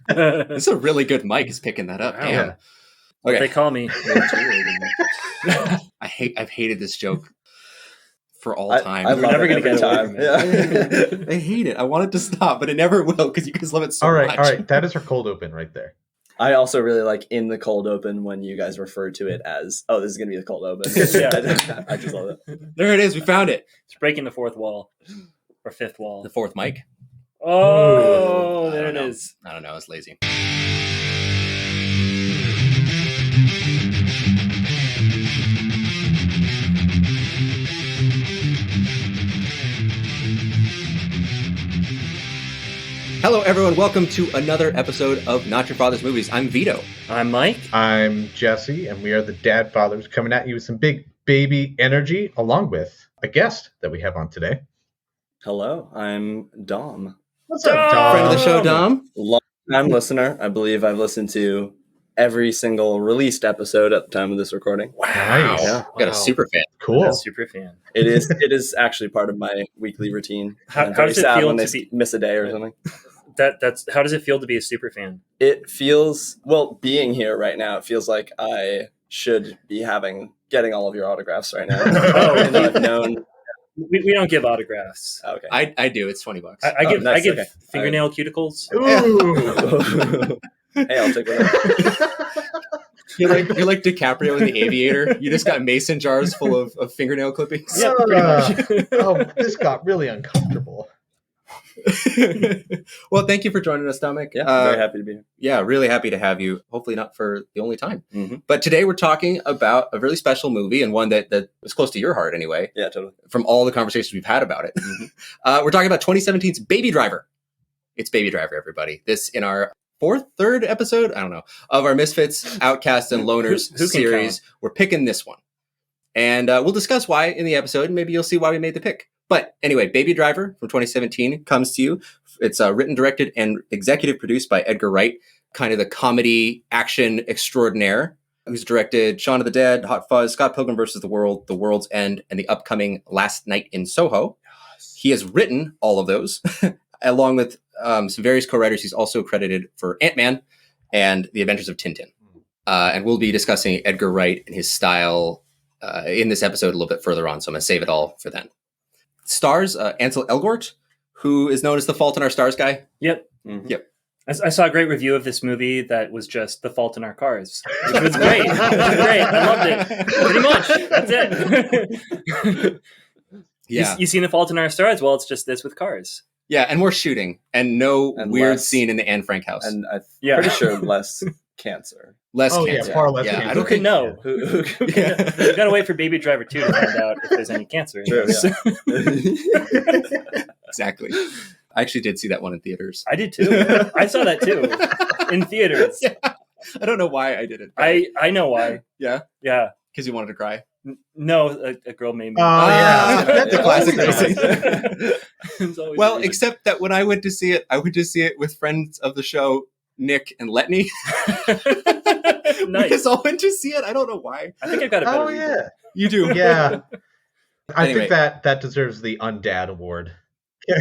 This is a really good mic. Is picking that up. Wow. Damn. Yeah. What they call me. I've hated this joke for all time. I'm never going to get time. I hate it. I want it to stop, but it never will because you guys love it so much. All right. That is our cold open right there. I also really like in the cold open when you guys refer to it as, oh, this is going to be the cold open. Yeah. I just love it. There it is. We found it. It's breaking the fourth wall or fifth wall. The fourth mic. Oh, there it is. I don't know. It's lazy. Hello, everyone. Welcome to another episode of Not Your Father's Movies. I'm Vito. I'm Mike. I'm Jesse, and we are the Dad Fathers coming at you with some big baby energy, along with a guest that we have on today. Hello, I'm Dom. What's up, Dom? Friend of the show, Dom. Long-time listener. I believe I've listened to every single released episode at the time of this recording. Wow. Nice. Yeah. Got a super fan. Cool. I'm a super fan. It is actually part of my weekly routine. How I'm very does it sad feel when to they be- miss a day or something? That's how does it feel to be a super fan? It feels, well, being here right now, it feels like I should be getting all of your autographs right now. And I've known. We don't give autographs. Okay. I do. It's $20. I give nice, give okay. fingernail cuticles. Ooh. Hey, I'll take one. You're like DiCaprio in The Aviator. You just got mason jars full of fingernail clippings. Yeah, pretty much. Oh, this got really uncomfortable. Well, thank you for joining us, Dominic. Yeah, very happy to be here. Yeah, really happy to have you. Hopefully not for the only time. Mm-hmm. But today we're talking about a really special movie and one that was close to your heart anyway, Yeah, totally. from all the conversations we've had about it. Mm-hmm. We're talking about 2017's Baby Driver. It's Baby Driver, everybody. This in our third episode, I don't know, of our Misfits, Outcasts, and Loners Who can series. count? We're picking this one. And we'll discuss why in the episode, and maybe you'll see why we made the pick. But anyway, Baby Driver from 2017 comes to you. It's written, directed, and executive produced by Edgar Wright, kind of the comedy action extraordinaire, who's directed Shaun of the Dead, Hot Fuzz, Scott Pilgrim vs. the World, The World's End, and the upcoming Last Night in Soho. Yes. He has written all of those, along with some various co-writers. He's also credited for Ant-Man and The Adventures of Tintin. And we'll be discussing Edgar Wright and his style in this episode a little bit further on, so I'm going to save it all for then. Stars Ansel Elgort, who is known as the Fault in Our Stars guy. Yep. Mm-hmm. Yep. I saw a great review of this movie that was just The Fault in Our Cars, which was great. It was great. I loved it. Pretty much. That's it. Yeah. You seen The Fault in Our Stars? Well, it's just this with cars. Yeah, and more shooting and no And weird less- scene in the Anne Frank house. And I'm Yeah. pretty sure less cancer. Less Oh, cancer. yeah, far less Yeah, cancer. I Who don't could think know? Who You gotta wait for Baby Driver 2 to find out if there's any cancer in True, this. yeah. Exactly. I actually did see that one in theaters. I did too. I saw that too in theaters. Yeah. I don't know why I did it. I know why. Yeah? Yeah. Because you wanted to cry. No, a girl made me. Oh, yeah. The classic Yeah. racing. It's always Well, a reason. except that when I went to see it, I went to see it with friends of the show, Nick and Letney. Nice. Because I went to see it. I don't know why. I think I got a better Oh, reason. yeah. You do. Yeah. I Anyway. think that deserves the Undad Award. I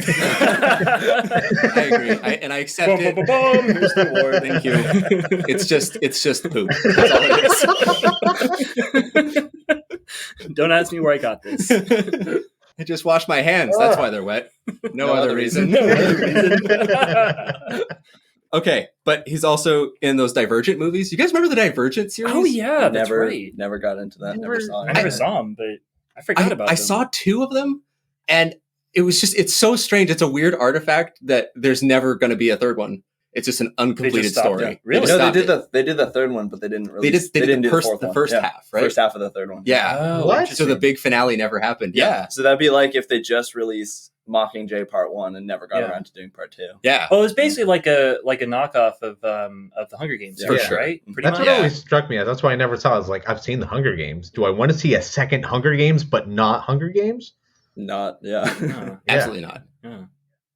agree. I accept Boom, it. boom, boom, boom. Here's the award. Thank you. It's just poop. That's all it is. Don't ask me where I got this. I just washed my hands. That's why they're wet. No other reason. No other reason. Okay, but he's also in those Divergent movies. You guys remember the Divergent series? Oh yeah, that's never, right. never got into that. Never saw it. I never saw him, but I forgot about I them. saw two of them, and it's so strange. It's a weird artifact that there's never going to be a third one. It's just an uncompleted stopped story. it. Really? just No, stopped they did the third one, but they didn't They release. did do the first one. Yeah. half, right? First half of the third one. Yeah. Oh, What? So interesting. the big finale never happened. Yeah. So that'd be like if they just released Mockingjay Part 1 and never got Yeah. around to doing Part 2. Yeah. Oh, it was basically like a knockoff of the Hunger Games, For sure. right? Pretty That's much. what always struck me. That's why I never saw it. I was like, I've seen the Hunger Games. Do I want to see a second Hunger Games, but not Hunger Games? Not, yeah. Oh, Yeah. Absolutely not. yeah,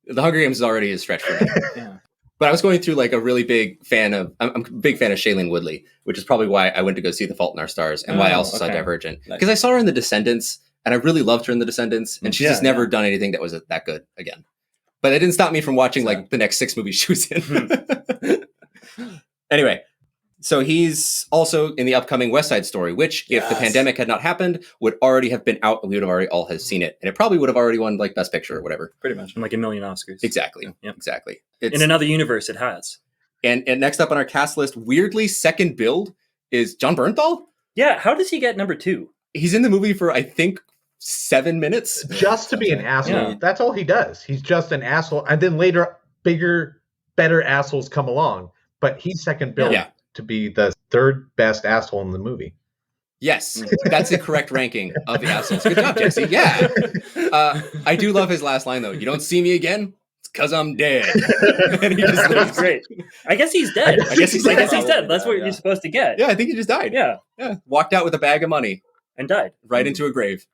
The Hunger Games is already a stretch for me. yeah. But I was going through like a really big fan of, I'm a big fan of Shailene Woodley, which is probably why I went to go see The Fault in Our Stars and why I Oh, also saw okay. Divergent. Nice. Because I saw her in The Descendants and I really loved her in The Descendants and she's Yeah, just never yeah. done anything that was that good again. But it didn't stop me from watching So- like the next 6 movies she was in. Anyway, so he's also in the upcoming West Side Story, which, if the pandemic had not happened, would already have been out and we would have already all have seen it. And it probably would have already won like Best Picture or whatever. Pretty much. And like 1 million Oscars. Exactly. Yeah. Exactly. In another universe, it has. And next up on our cast list, weirdly, second build is Jon Bernthal. Yeah, how does he get number 2? He's in the movie for, I think, 7 minutes. Just to be an asshole. Yeah. That's all he does. He's just an asshole. And then later, bigger, better assholes come along. But he's second build to be the third best asshole in the movie. Yes, that's the correct ranking of the assholes. Good job, Jesse. Yeah. I do love his last line, though. You don't see me again? It's because I'm dead. And he just That's leaves. great. I guess he's dead. I guess he's dead. That's what you're supposed to get. Yeah, I think he just died. Yeah. Walked out with a bag of money. And died. Right into a grave.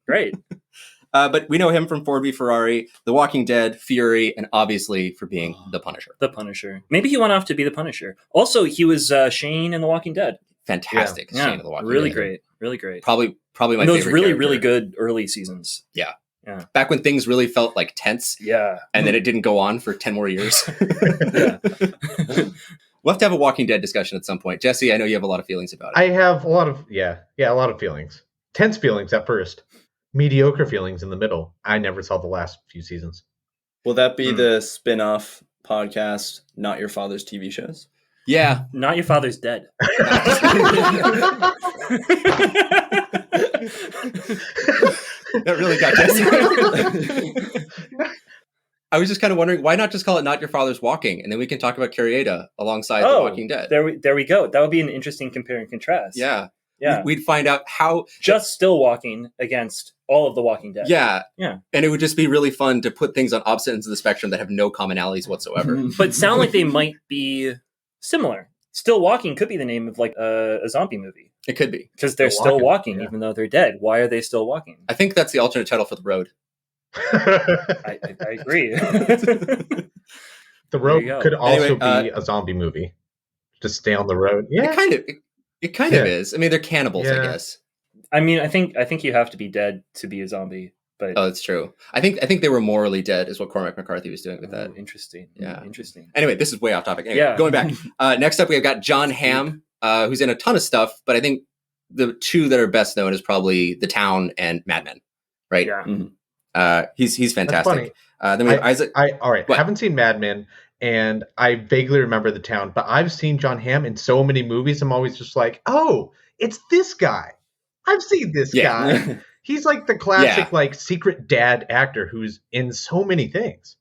Great. But we know him from Ford v Ferrari, The Walking Dead, Fury, and obviously for being the Punisher. The Punisher. Maybe he went off to be the Punisher. Also, he was Shane in The Walking Dead. Fantastic. Yeah. Shane of The Walking Really Dead. great. Really great. Probably my those favorite really, character. really good early seasons. Yeah. Yeah. Back when things really felt like tense. Yeah. And then it didn't go on for 10 more years. Yeah. We'll have to have a Walking Dead discussion at some point. Jesse, I know you have a lot of feelings about it. I have a lot of a lot of feelings. Tense feelings at first. Mediocre feelings in the middle. I never saw the last few seasons. Will that be the spin-off podcast, Not Your Father's TV Shows? Yeah. Not Your Father's Dead. That really got Jesse. I was just kind of wondering, why not just call it Not Your Father's Walking? And then we can talk about Curieta alongside The Walking Dead. There we go. That would be an interesting compare and contrast. Yeah. Yeah. We'd find out how... Just still walking against all of The Walking Dead. Yeah. Yeah. And it would just be really fun to put things on opposite ends of the spectrum that have no commonalities whatsoever. But sound like they might be similar. Still Walking could be the name of like a zombie movie. It could be. Because they're still walking yeah. even though they're dead. Why are they still walking? I think that's the alternate title for The Road. I agree. The There Road you go. could also Anyway, be a zombie movie. Just stay on the road. Yeah. It kind of is. I mean, they're cannibals, I Yeah. guess. I mean, I think you have to be dead to be a zombie. But Oh, that's true. I think they were morally dead, is what Cormac McCarthy was doing with that. Interesting. Yeah. Interesting. Anyway, this is way off topic. Anyway, Yeah. going back. Next up, we've got Jon Hamm, who's in a ton of stuff, but I think the two that are best known is probably The Town and Mad Men, right? Yeah. He's That's fantastic. funny. Then we have Isaac. All right. What? Haven't seen Mad Men, and I vaguely remember The Town, but I've seen Jon Hamm in so many movies. I'm always just like, oh, it's this guy. I've seen this guy. He's like the classic, like secret dad actor who's in so many things.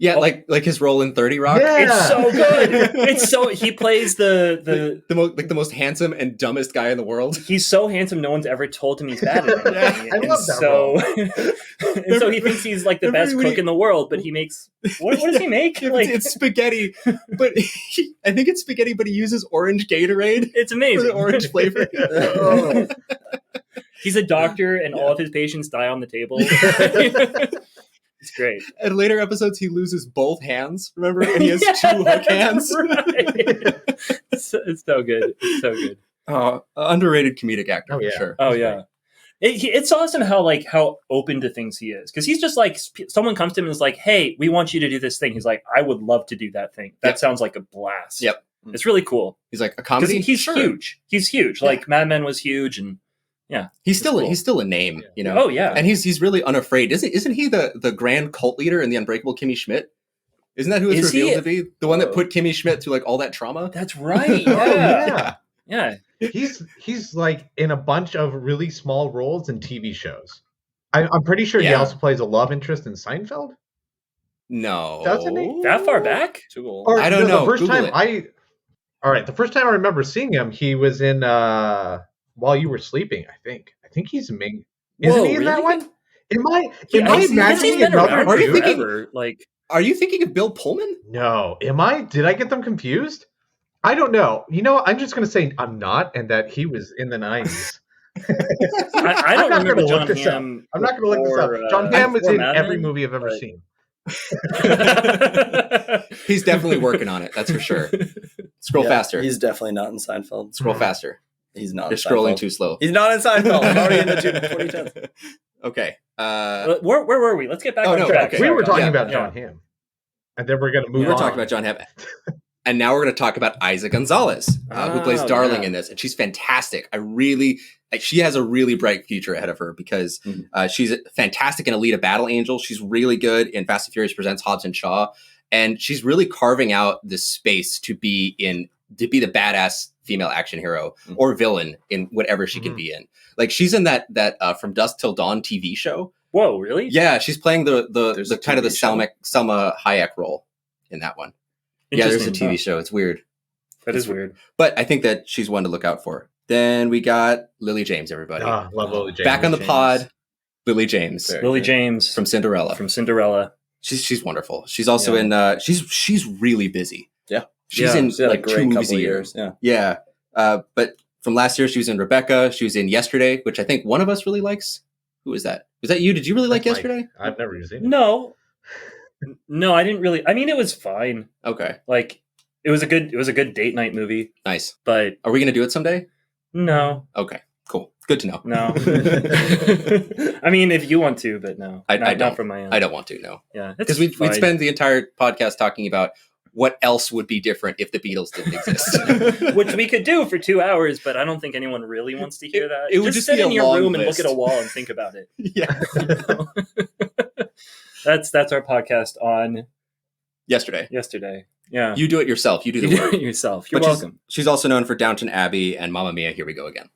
Yeah, like his role in 30 Rock. Yeah. It's so good. It's so he plays the the most handsome and dumbest guy in the world. he's so handsome no one's ever told him he's bad at anything. I love that so and so he thinks he's like the best cook in the world, but he makes what does he make? Like It's spaghetti, but I think it's spaghetti, but he uses orange Gatorade it's for amazing. the orange flavor. Oh. He's a doctor and all of his patients die on the table. It's great. In later episodes, he loses both hands. Remember, and he has two hook hands. Right. It's so good. It's so good. Underrated comedic actor, Oh, yeah. for sure. Oh yeah, it's awesome how open to things he is, because he's just like someone comes to him and is like, "Hey, we want you to do this thing." He's like, "I would love to do that thing. That sounds like a blast." Yep. It's really cool He's like a because comedy. he's Sure. huge. He's huge. Like Mad Men was huge, and He's still cool. he's still a name, you know. Oh yeah, And he's really unafraid. Isn't he the grand cult leader in the Unbreakable Kimmy Schmidt? Isn't that who it's Is he? revealed to be? The one that put Kimmy Schmidt through like all that trauma? that's right. Oh, Yeah, yeah. yeah. He's like in a bunch of really small roles in TV shows. I'm pretty sure he Yeah. also plays a love interest in Seinfeld. No. Doesn't he? That far back? Too old. Or, I don't know. The first Google time the first time I remember seeing him, he was in While You Were Sleeping. I think he's Ming. Isn't Whoa, he in that really? one? Am I Yeah, he's imagining been another around Are you dude? thinking- forever. Like Are you thinking of Bill Pullman? No. Am I? Did I get them confused? I don't know. You know, I'm just going to say I'm not, and that he was in the 90s. I I'm don't not remember gonna Jon look this up. Hamm. I'm not going to look this up. before, Jon Hamm was before in Mad every Men, movie I've ever but- seen. He's definitely working on it. That's for sure. Scroll faster. He's definitely not in Seinfeld. Scroll faster. He's not. You're in scrolling Seinfeld. too slow. He's not in Seinfeld. I'm already in the 2010s. Okay. Where were we? Let's get back Oh, on no, track. okay. We were talking Yeah, about yeah. Jon Hamm. And then we're going to move We were on. talking about Jon Hamm. And now we're going to talk about Isa Gonzalez, who plays Darling in this. And she's fantastic. She has a really bright future ahead of her because she's fantastic in Alita Battle Angel. She's really good in Fast and Furious Presents Hobbs and Shaw. And she's really carving out the space to be the badass female action hero or villain in whatever she can be in. Like she's in that From Dusk Till Dawn TV show. Whoa, really? Yeah, she's playing the kind of the Selma Hayek role in that one. Yeah, there's a TV show. It's weird. That is weird. But I think that she's one to look out for. Then we got Lily James, everybody. Love Lily James. Back on the pod, Lily James. Lily James from Cinderella. She's wonderful. She's also in she's really busy. Yeah. She's in like 2 movies a year. Yeah. But from last year she was in Rebecca. She was in Yesterday, which I think one of us really likes. Who was that? Was that you? Did you really like Yesterday? I've never seen it. No, I didn't really. I mean, it was fine. Okay. Like it was a good date night movie. Nice. But are we going to do it someday? No. Okay. Cool. Good to know. No. I mean, if you want to, but no. I don't. Not from my end. I don't want to. No. Yeah. Because we'd spend the entire podcast talking about what else would be different if the Beatles didn't exist. Which we could do for 2 hours, but I don't think anyone really wants to hear that. It would just sit be in a your long room list. and look at a wall and think about it. Yeah. That's our podcast on Yesterday. Yeah. You do it yourself. You do the work. yourself. You're welcome. She's also known for Downton Abbey and Mamma Mia, Here We Go Again.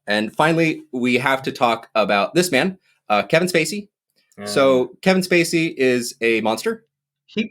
And finally, we have to talk about this man, Kevin Spacey. So Kevin Spacey is a monster.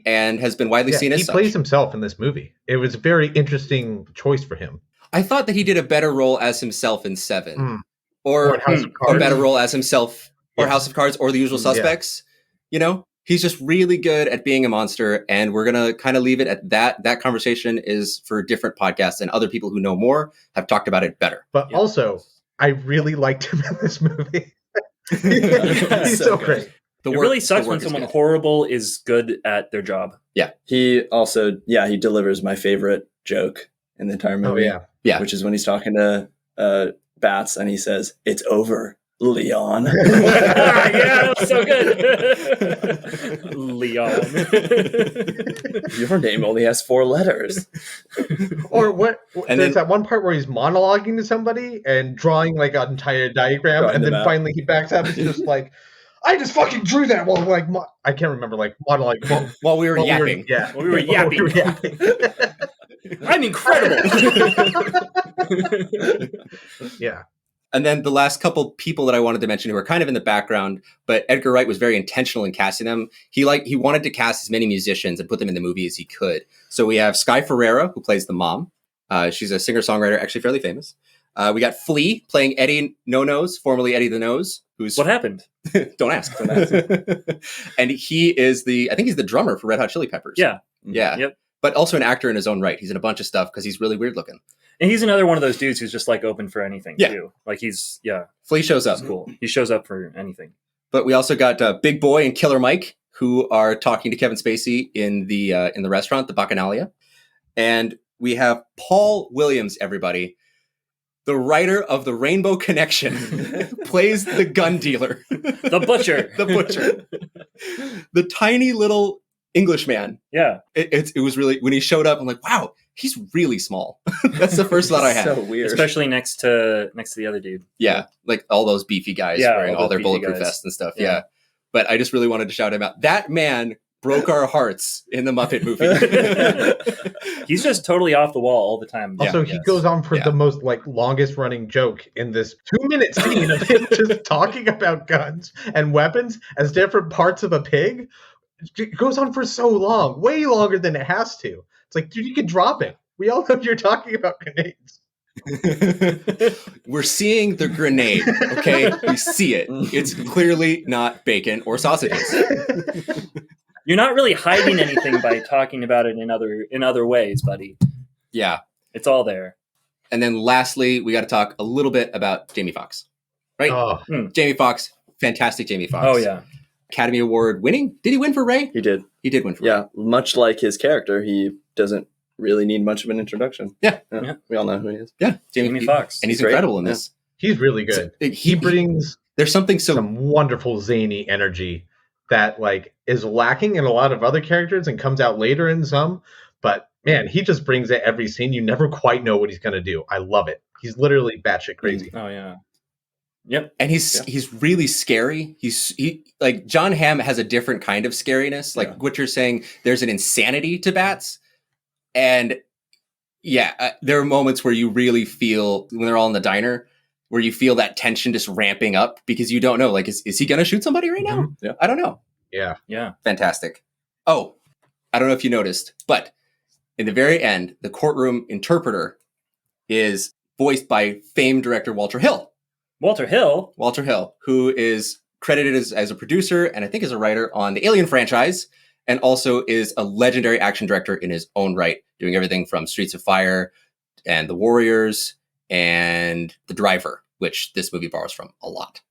And has been widely seen as he plays himself in this movie. It was a very interesting choice for him. I thought that he did a better role as himself in Seven, or a better role as himself, or House of Cards, or The Usual Suspects. You know, he's just really good at being a monster, and we're gonna kind of leave it at that. That conversation is for different podcasts, and other people who know more have talked about it better. But also, I really liked him in this movie. He's so great. It really sucks when someone horrible is good at their job. Yeah. He also, he delivers my favorite joke in the entire movie. Oh, yeah. Which is when he's talking to Bats and he says, "It's over, Leon." Yeah, that was so good. Leon. Your name only has 4 letters. Or what? And there's that one part where he's monologuing to somebody and drawing like an entire diagram, and then finally he backs up and is just like, I just fucking drew that while I can't remember monologue while we were yapping. While we were yapping. I'm incredible. Yeah. And then the last couple people that I wanted to mention who are kind of in the background, but Edgar Wright was very intentional in casting them. He wanted to cast as many musicians and put them in the movie as he could. So we have Sky Ferreira, who plays the mom. She's a singer-songwriter, actually fairly famous. We got Flea playing Eddie No-Nose, formerly Eddie the Nose. What happened? Don't ask. And he is I think he's the drummer for Red Hot Chili Peppers. Yeah. Yeah. Yep. But also an actor in his own right. He's in a bunch of stuff because he's really weird looking. And he's another one of those dudes who's just like open for anything too. Like Flea shows up. He's cool. He shows up for anything. But we also got Big Boy and Killer Mike, who are talking to Kevin Spacey in the restaurant, the Bacchanalia. And we have Paul Williams, everybody. The writer of The Rainbow Connection plays the gun dealer. The butcher. The butcher. The tiny little Englishman. Yeah. It was really, when he showed up, I'm like, wow, he's really small. That's the first thought I had. So weird. Especially next to the other dude. Yeah. Like all those beefy guys wearing all their bulletproof vests and stuff. Yeah. But I just really wanted to shout him out. That man broke our hearts in the Muppet movie. He's just totally off the wall all the time. Also, he goes on for the most longest running joke in this 2-minute scene of him just talking about guns and weapons as different parts of a pig. It goes on for so long, way longer than it has to. It's like, dude, you can drop it. We all know you're talking about grenades. We're seeing the grenade, okay? We see it. It's clearly not bacon or sausages. You're not really hiding anything by talking about it in other ways, buddy. Yeah. It's all there. And then lastly, we got to talk a little bit about Jamie Foxx. Right? Jamie Foxx, fantastic Jamie Foxx. Oh, yeah. Academy Award winning. Did he win for Ray? He did. He did win for Ray. Yeah, much like his character, he doesn't really need much of an introduction. Yeah. We all know who he is. Yeah. Jamie Foxx. And he's incredible in this. He's really good. He brings there's something some wonderful zany energy that is lacking in a lot of other characters and comes out later in some. But man, he just brings it every scene. You never quite know what he's going to do. I love it. He's literally batshit crazy. Oh yeah. Yep. And he's really scary. He like Jon Hamm has a different kind of scariness. Like what you're saying, there's an insanity to bats. And there are moments where you really feel, when they're all in the diner, where you feel that tension just ramping up because you don't know, like, is he going to shoot somebody right now? Yeah. I don't know. Yeah. Yeah. Fantastic. Oh, I don't know if you noticed, but in the very end, the courtroom interpreter is voiced by famed director Walter Hill. Walter Hill, who is credited as a producer and I think as a writer on the Alien franchise, and also is a legendary action director in his own right, doing everything from Streets of Fire and The Warriors and The Driver, which this movie borrows from a lot.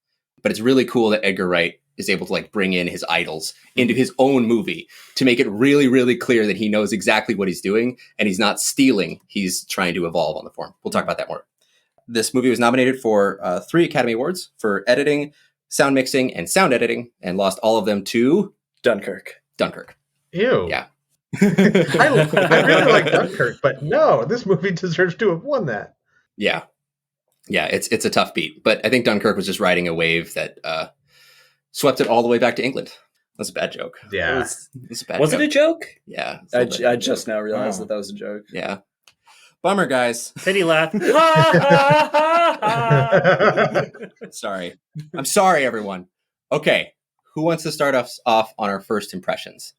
But it's really cool that Edgar Wright is able to like bring in his idols into his own movie to make it really, really clear that he knows exactly what he's doing and he's not stealing. He's trying to evolve on the form. We'll talk about that more. This movie was nominated for 3 Academy Awards for editing, sound mixing, and sound editing, and lost all of them to Dunkirk. Ew. Yeah. I really like Dunkirk, but no, this movie deserves to have won that. Yeah. Yeah, it's a tough beat. But I think Dunkirk was just riding a wave that swept it all the way back to England. That's a bad joke. Yeah. It's a bad was joke. it a joke? Yeah. I just now realized that was a joke. Yeah. Bummer, guys. Pity laugh. Sorry. I'm sorry, everyone. Okay. Who wants to start us off on our first impressions?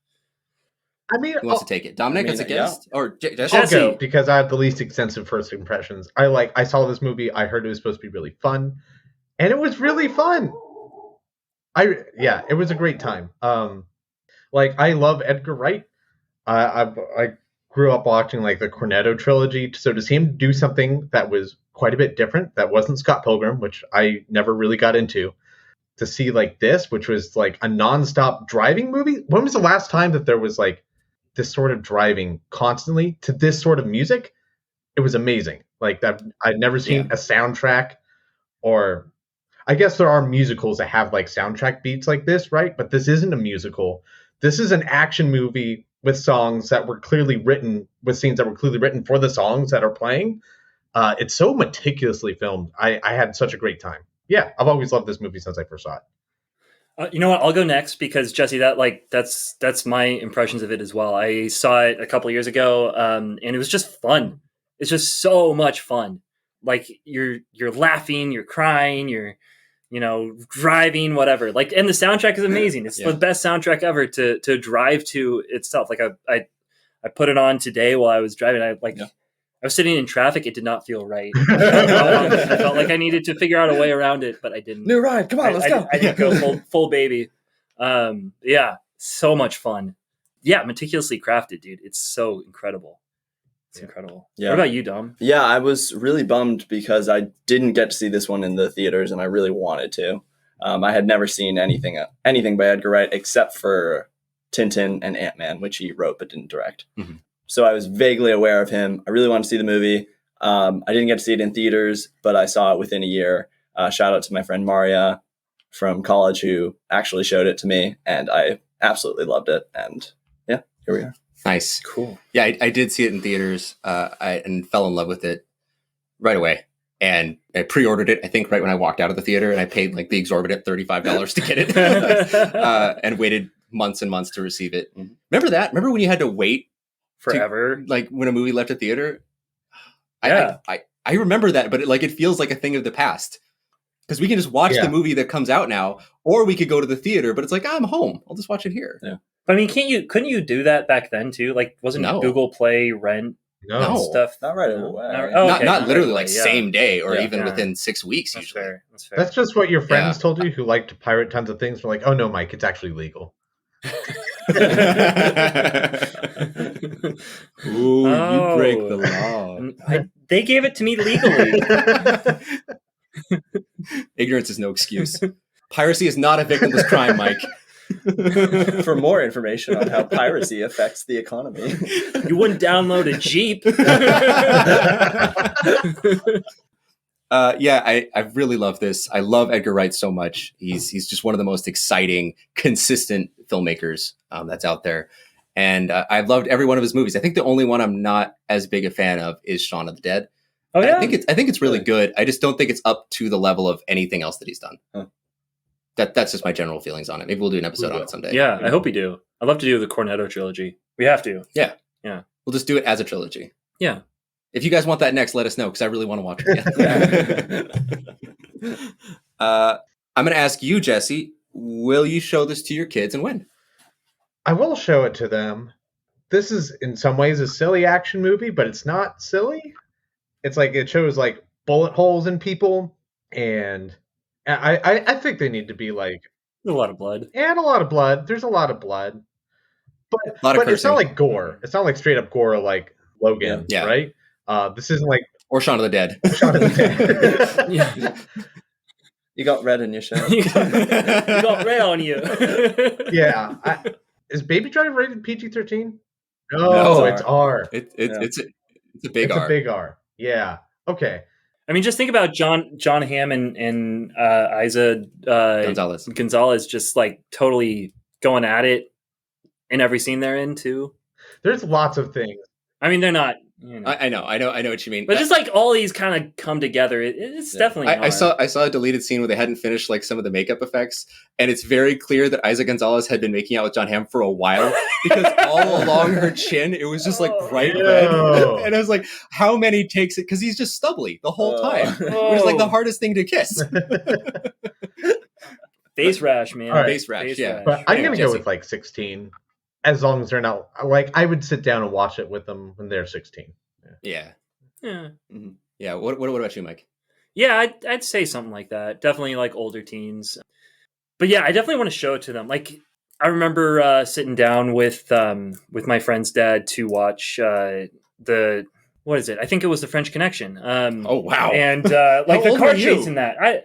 I mean, Who wants to take it? Dominic as a guest? Or Jesse? I'll go because I have the least extensive first impressions. I saw this movie. I heard it was supposed to be really fun, and it was really fun. It was a great time. I love Edgar Wright. I grew up watching like the Cornetto trilogy, so to see him do something that was quite a bit different, that wasn't Scott Pilgrim, which I never really got into, to see like this, which was like a nonstop driving movie. When was the last time that there was like this sort of driving constantly to this sort of music? It was amazing. Like that, I'd never seen a soundtrack, or I guess there are musicals that have like soundtrack beats like this, right? But this isn't a musical. This is an action movie with songs that were clearly written, with scenes that were clearly written for the songs that are playing. It's so meticulously filmed. I had such a great time. Yeah, I've always loved this movie since I first saw it. You know what? I'll go next because Jesse, that's my impressions of it as well. I saw it a couple of years ago, and it was just fun. It's just so much fun. Like you're laughing, you're crying, you're driving, whatever. Like, and the soundtrack is amazing. It's the best soundtrack ever to drive to itself. Like I put it on today while I was driving. I was sitting in traffic. It did not feel right. I felt like I needed to figure out a way around it, but I didn't. New ride. Come on, let's go. I didn't go full baby. So much fun. Yeah, meticulously crafted, dude. It's so incredible. It's incredible. Yeah. What about you, Dom? Yeah, I was really bummed because I didn't get to see this one in the theaters, and I really wanted to. I had never seen anything by Edgar Wright except for Tintin and Ant-Man, which he wrote but didn't direct. Mm-hmm. So I was vaguely aware of him. I really wanted to see the movie. I didn't get to see it in theaters, but I saw it within a year. Shout out to my friend Maria from college who actually showed it to me, and I absolutely loved it. And yeah, here we are. Nice. Cool. Yeah, I did see it in theaters and fell in love with it right away. And I pre-ordered it, I think, right when I walked out of the theater, and I paid like the exorbitant $35 to get it and waited months and months to receive it. Mm-hmm. Remember that? Remember when you had to wait forever? Like when a movie left a theater? Yeah. I remember that, but it feels like a thing of the past. Because we can just watch the movie that comes out now, or we could go to the theater, but it's like, I'm home. I'll just watch it here. Yeah. But I mean, couldn't you do that back then too? Like, wasn't it Google Play, Rent, stuff? Not right away. Not literally like same day or even within 6 weeks. That's usually. fair. That's fair. That's just what your friends told you who like to pirate tons of things. We're like, oh no, Mike, it's actually legal. Ooh, you break the law. They gave it to me legally. Ignorance is no excuse. Piracy is not a victimless crime, Mike. For more information on how piracy affects the economy, you wouldn't download a Jeep. I really love this. I love Edgar Wright so much. He's just one of the most exciting, consistent filmmakers that's out there. And I've loved every one of his movies. I think the only one I'm not as big a fan of is Shaun of the Dead. Oh yeah, I think it's really good. I just don't think it's up to the level of anything else that he's done. Huh. That's just my general feelings on it. Maybe we'll do an episode on it someday. Yeah, I hope we do. I'd love to do the Cornetto trilogy. We have to. Yeah. Yeah. We'll just do it as a trilogy. Yeah. If you guys want that next, let us know, because I really want to watch it again. I'm going to ask you, Jesse, will you show this to your kids and when? I will show it to them. This is in some ways a silly action movie, but it's not silly. It's like it shows like bullet holes in people, and I think they need to be like a lot of blood. And a lot of blood. There's a lot of blood. But it's not like gore. It's not like straight up gore like Logan, right? This isn't like or Shaun of the Dead. Shaun of the Dead. Yeah. You got red in your shirt. You got red on you. Yeah. Is Baby Driver rated PG-13? No, it's R. It's a big R. It's a big R. Yeah. Okay. I mean, just think about Jon Hamm and Isa Gonzalez just like totally going at it in every scene they're in too. There's lots of things. I mean, they're not. I know what you mean. But just like all these kind of come together, it's definitely. I saw a deleted scene where they hadn't finished like some of the makeup effects, and it's very clear that Isa Gonzalez had been making out with Jon Hamm for a while because all along her chin it was just like bright red, and I was like, how many takes it? Because he's just stubbly the whole time. It was like the hardest thing to kiss. Face rash, man. Right. Face rash. Yeah. But I'm gonna go with like 16. As long as they're not like, I would sit down and watch it with them when they're 16. Yeah. Mm-hmm. Yeah. What about you, Mike? Yeah, I'd say something like that. Definitely like older teens. But yeah, I definitely want to show it to them. Like I remember sitting down with my friend's dad to watch what is it? I think it was The French Connection. Oh wow! And like the car chase in that. I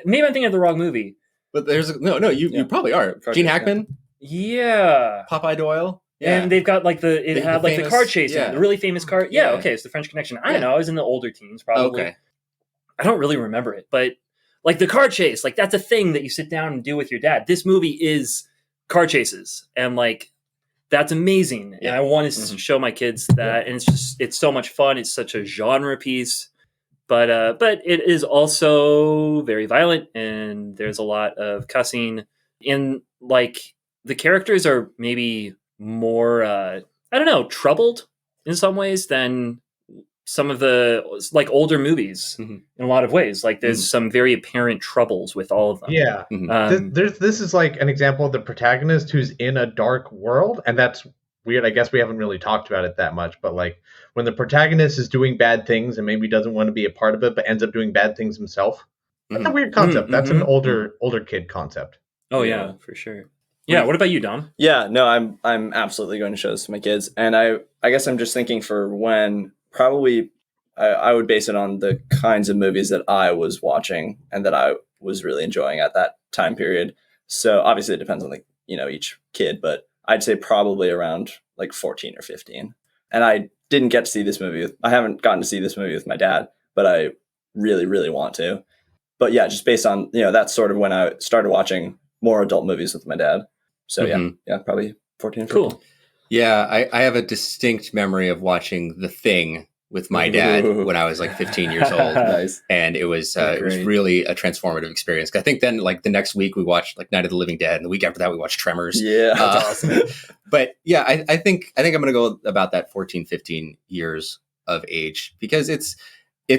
maybe I'm thinking of the wrong movie. But there's no. You probably are. Gene Hackman. Yeah. Popeye Doyle. Yeah. And they've got like the car chase, the really famous car. Yeah, okay, it's The French Connection. I don't know, I was in the older teens probably. Okay. I don't really remember it, but like the car chase, like that's a thing that you sit down and do with your dad. This movie is car chases, and like that's amazing. Yeah. And I want to show my kids that, and it's so much fun. It's such a genre piece. But it is also very violent, and there's a lot of cussing. And like the characters are maybe more troubled in some ways than some of the like older movies in a lot of ways. Like there's some very apparent troubles with all of them. Yeah. This is like an example of the protagonist who's in a dark world, and that's weird. I guess we haven't really talked about it that much, but like when the protagonist is doing bad things and maybe doesn't want to be a part of it, but ends up doing bad things himself. That's a weird concept. That's an older kid concept. Oh yeah, for sure. Yeah. What about you, Dom? Yeah, no, I'm absolutely going to show this to my kids. And I guess I'm just thinking for when probably I would base it on the kinds of movies that I was watching and that I was really enjoying at that time period. So obviously it depends on like, each kid, but I'd say probably around like 14 or 15. And I didn't get to see this movie. I haven't gotten to see this movie with my dad, but I really, really want to. But yeah, just based on, that's sort of when I started watching more adult movies with my dad. So yeah, probably 14 or 15. Cool. Yeah, I have a distinct memory of watching The Thing with my dad when I was like 15 years old. Nice. And it was really a transformative experience. I think then like the next week we watched like Night of the Living Dead, and the week after that we watched Tremors. Yeah, that's awesome. But yeah, I think I'm going to go about that 14, 15 years of age, because it's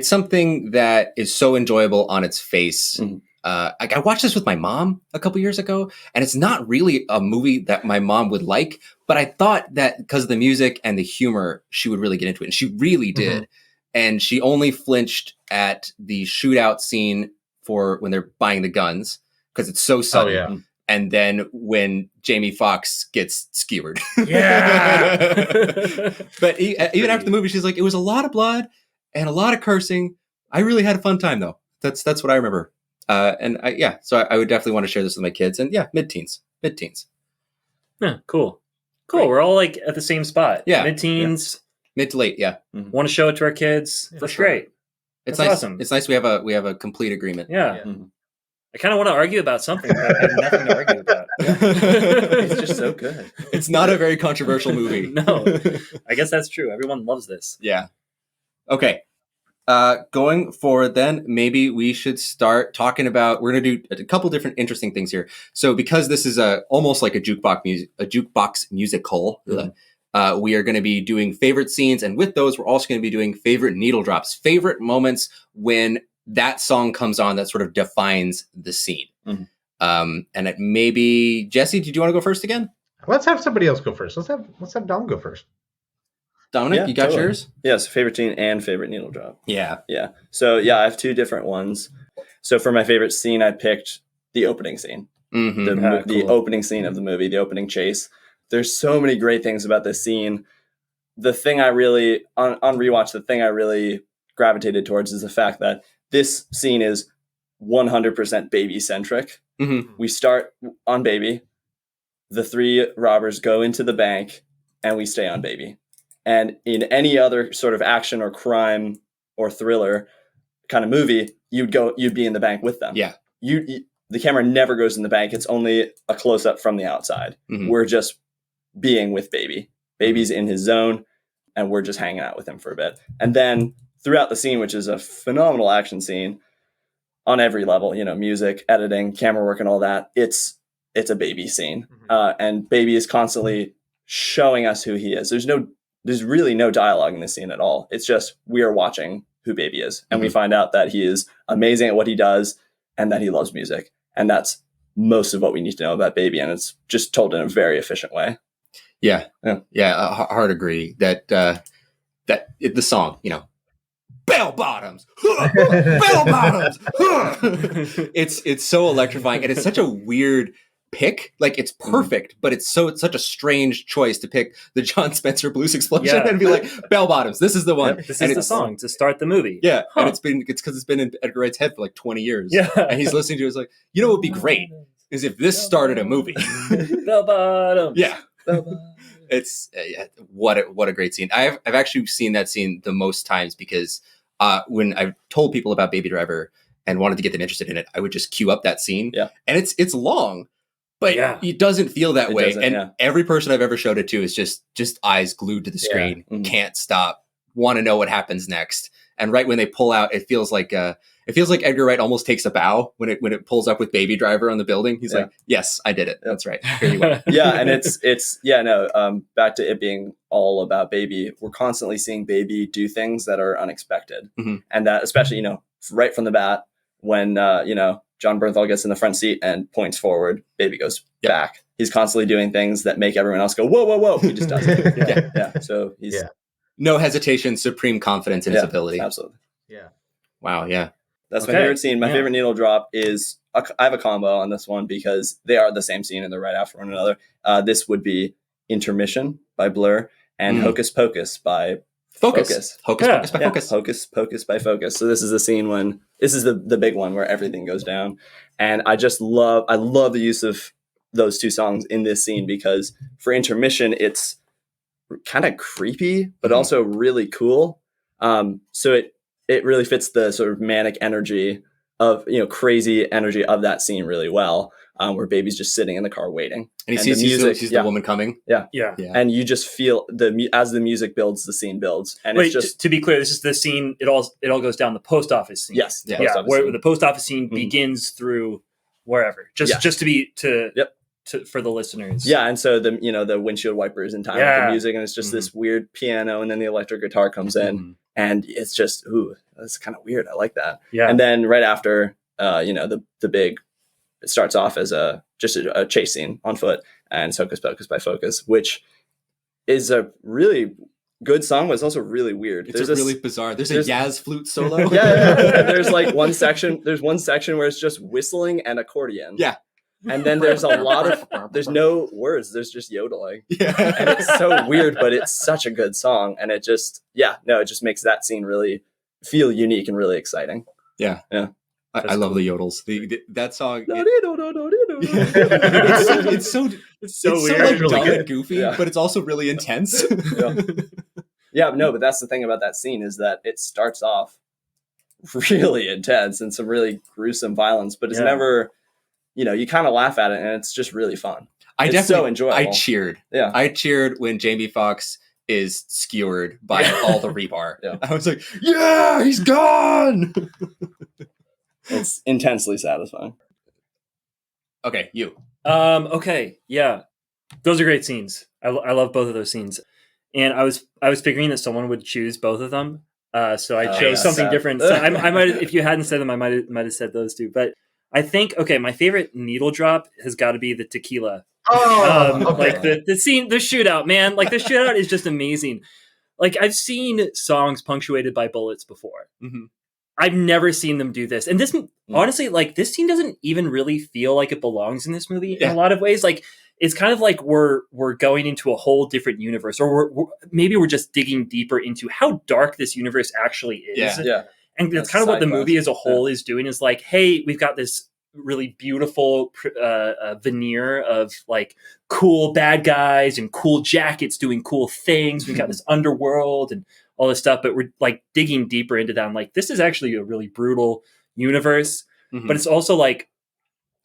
something that is so enjoyable on its face. I watched this with my mom a couple years ago, and it's not really a movie that my mom would like, but I thought that because of the music and the humor, she would really get into it. And she really did. And she only flinched at the shootout scene for when they're buying the guns, because it's so sudden. Oh, yeah. And then when Jamie Foxx gets skewered. Yeah. But even after the movie, she's like, it was a lot of blood and a lot of cursing. I really had a fun time, though. That's what I remember. So I would definitely want to share this with my kids. And yeah, mid-teens. Yeah, cool. Great. We're all like at the same spot. Yeah. Mid-teens. Mid to late. Yeah. Want to show it to our kids. For That's sure. great. It's That's nice. awesome. It's nice we have a complete agreement. Yeah. I kind of want to argue about something, but I have nothing to argue about. It's just so good. It's not a very controversial movie. No, I guess that's true. Everyone loves this. Yeah. Okay. Going forward then, maybe we should start talking about, we're going to do a couple different interesting things here. So because this is almost like a jukebox musical, we are going to be doing favorite scenes. And with those, we're also going to be doing favorite needle drops, favorite moments when that song comes on that sort of defines the scene. Mm-hmm. And it maybe, Jesse, did you want to go first again? Let's have somebody else go first. Let's have Dom go first. Dominic, you got yours? Yes, favorite scene and favorite needle drop. Yeah. Yeah. So yeah, I have two different ones. So for my favorite scene, I picked the opening scene. Mm-hmm. The opening scene of the movie, the opening chase. There's so many great things about this scene. The thing I really, on rewatch, the thing I really gravitated towards is the fact that this scene is 100% baby-centric. Mm-hmm. We start on Baby. The three robbers go into the bank, and we stay on Baby. And in any other sort of action or crime or thriller kind of movie, you'd be in the bank with them. Yeah. The camera never goes in the bank. It's only a close up from the outside. Mm-hmm. We're just being with Baby. Baby's in his zone, and we're just hanging out with him for a bit. And then throughout the scene, which is a phenomenal action scene on every level, music, editing, camera work, and all that, it's a Baby scene. Mm-hmm. And Baby is constantly showing us who he is. There's really no dialogue in this scene at all. It's just we are watching who Baby is. And we find out that he is amazing at what he does and that he loves music. And that's most of what we need to know about Baby. And it's just told in a very efficient way. Yeah. Hard agree that the song, bell bottoms, bell bottoms. It's so electrifying, and it's such a weird pick. Like, it's perfect, but it's such a strange choice to pick the John Spencer Blues Explosion and be like, bell bottoms, this is the one. Yep, this is the song to start the movie. Yeah, and it's because it's been in Edgar Wright's head for like 20 years. Yeah, and he's listening to it. It's like, what would be great is if this started a movie. Bell bottoms. Yeah. It's what a great scene. I've actually seen that scene the most times because when I've told people about Baby Driver and wanted to get them interested in it, I would just queue up that scene. Yeah. And it's long, but it doesn't feel that way. And every person I've ever showed it to is just eyes glued to the screen, can't stop, want to know what happens next. And right when they pull out, it feels like Edgar Wright almost takes a bow when it pulls up with Baby Driver on the building. He's like, "Yes, I did it. That's right. Here you are." Yeah, and it's back to it being all about Baby. We're constantly seeing Baby do things that are unexpected, and that especially right from the bat when John Bernthal gets in the front seat and points forward, Baby goes back. He's constantly doing things that make everyone else go, "Whoa, whoa, whoa!" He just does it. Yeah. So he's no hesitation, supreme confidence in his ability. Absolutely. Yeah. Wow. Yeah. That's my favorite scene. My favorite needle drop is, I have a combo on this one because they are the same scene and they're right after one another. This would be Intermission by Blur and Hocus Pocus by Focus. Hocus Pocus by Focus. Hocus Pocus by Focus. So this is the scene this is the big one where everything goes down. And I love the use of those two songs in this scene because for Intermission, it's kind of creepy, but also really cool. So it really fits the sort of manic energy of, crazy energy of that scene really well, where Baby's just sitting in the car waiting. And he sees the woman coming. Yeah. And you just feel as the music builds, the scene builds. And it's just, to be clear, this is the scene, it all goes down the post office scene. Yes. Where the post office scene begins through wherever. Just to be, for the listeners. Yeah, and so the windshield wipers in time with the music, and it's just this weird piano, and then the electric guitar comes in, and it's just that's kind of weird. I like that. Yeah, and then right after, the big, it starts off as just a chase scene on foot, and it's Hocus Pocus by Focus, which is a really good song, but it's also really weird. It's really bizarre. There's a jazz flute solo. Yeah. There's like one section. There's one section where it's just whistling and accordion. Yeah. And then there's there's no words. There's just yodeling. Yeah. And it's so weird, but it's such a good song. And it just makes that scene really feel unique and really exciting. Yeah. Yeah. I love the yodels. That song. It's so weird. Like dumb and goofy, but it's also really intense. But that's the thing about that scene is that it starts off really intense and some really gruesome violence, but it's never, you kind of laugh at it and it's just really fun. It's so enjoyable. I cheered. Yeah. I cheered when Jamie Foxx is skewered by all the rebar. Yeah. I was like, yeah, he's gone. It's intensely satisfying. Okay, you. Okay, yeah. Those are great scenes. I love both of those scenes. And I was figuring that someone would choose both of them. So I chose something different. So I might, if you hadn't said them, I might have said those two. But I think, my favorite needle drop has got to be the tequila. Like the scene, the shootout, man. Like the shootout is just amazing. Like I've seen songs punctuated by bullets before. Mm-hmm. I've never seen them do this. And this, honestly, like this scene doesn't even really feel like it belongs in this movie in a lot of ways. Like it's kind of like we're going into a whole different universe, or maybe we're just digging deeper into how dark this universe actually is. Yeah. And that's kind of what the movie as a whole is doing, is like, hey, we've got this really beautiful veneer of like cool bad guys and cool jackets doing cool things. We've got this underworld and all this stuff, but we're like digging deeper into that. I'm like, this is actually a really brutal universe, but it's also like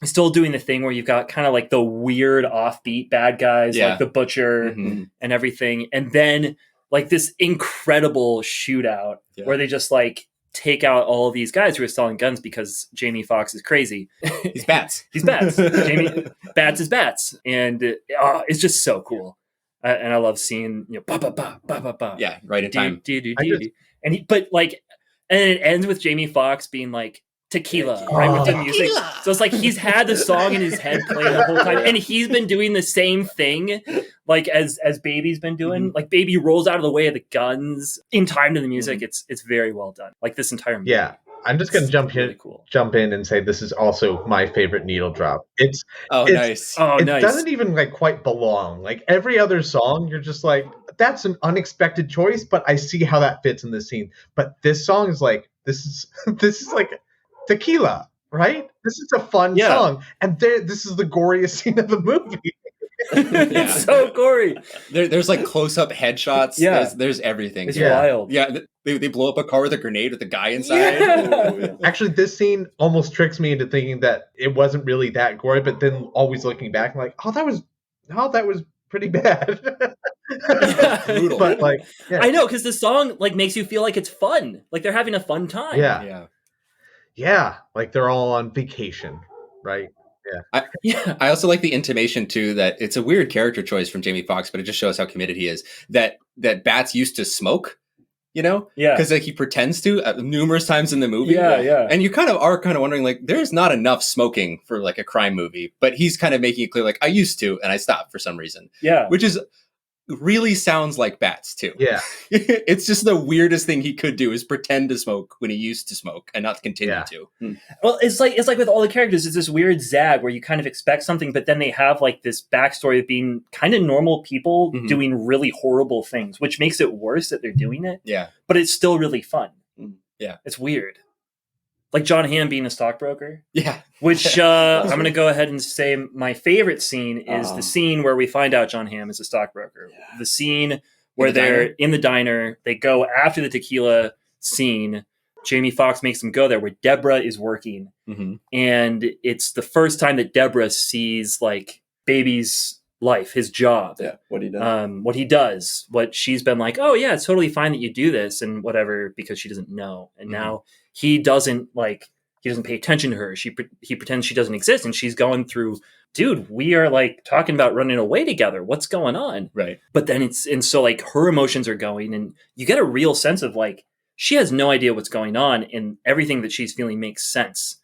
still doing the thing where you've got kind of like the weird offbeat bad guys, like the Butcher and everything. And then like this incredible shootout where they just like take out all of these guys who are selling guns because Jamie Foxx is crazy. He's bats. He's bats. Bats is bats. And it's just so cool. And I love seeing, ba ba ba ba ba ba. Yeah, right in time. And it ends with Jamie Foxx being like, tequila, right, with the music. So it's like he's had the song in his head playing the whole time, and he's been doing the same thing, like as Baby's been doing. Like Baby rolls out of the way of the guns in time to the music. It's very well done. Like this entire movie. Yeah, I'm just gonna jump in and say this is also my favorite needle drop. It's nice. It doesn't even like quite belong. Like every other song, you're just like, that's an unexpected choice, but I see how that fits in this scene. But this song is like, this is like tequila, right? This is a fun song, and this is the goriest scene of the movie. It's so gory. There's like close-up headshots. Yeah, there's everything. It's wild. Yeah, they blow up a car with a grenade with a guy inside. Actually, this scene almost tricks me into thinking that it wasn't really that gory, but then always looking back, I'm like, that was pretty bad. Brutal. But like, I know, because the song like makes you feel like it's fun, like they're having a fun time. Yeah, like they're all on vacation, right? I also like the intimation too that it's a weird character choice from Jamie Foxx, but it just shows how committed he is. That Bats used to smoke, because like he pretends to numerous times in the movie. And you are wondering like, there's not enough smoking for like a crime movie, but he's kind of making it clear like I used to and I stopped for some reason. Which is really sounds like Bats too. It's just the weirdest thing he could do is pretend to smoke when he used to smoke and not continue to. Well, it's like with all the characters, it's this weird zag where you kind of expect something, but then they have like this backstory of being kind of normal people doing really horrible things, which makes it worse that they're doing it. But it's still really fun. It's weird. Like Jon Hamm being a stockbroker. Which I'm going to go ahead and say my favorite scene is the scene where we find out Jon Hamm is a stockbroker. The scene where they're in the diner. They go after the tequila scene. Jamie Foxx makes them go there where Deborah is working. And it's the first time that Deborah sees like Baby's life, his job. What he does. What she's been like, oh yeah, it's totally fine that you do this and whatever, because she doesn't know. And now he doesn't pay attention to her. He pretends she doesn't exist, and she's going through, dude, we are like talking about running away together. What's going on? Right. But then so like her emotions are going, and you get a real sense of like, she has no idea what's going on, and everything that she's feeling makes sense.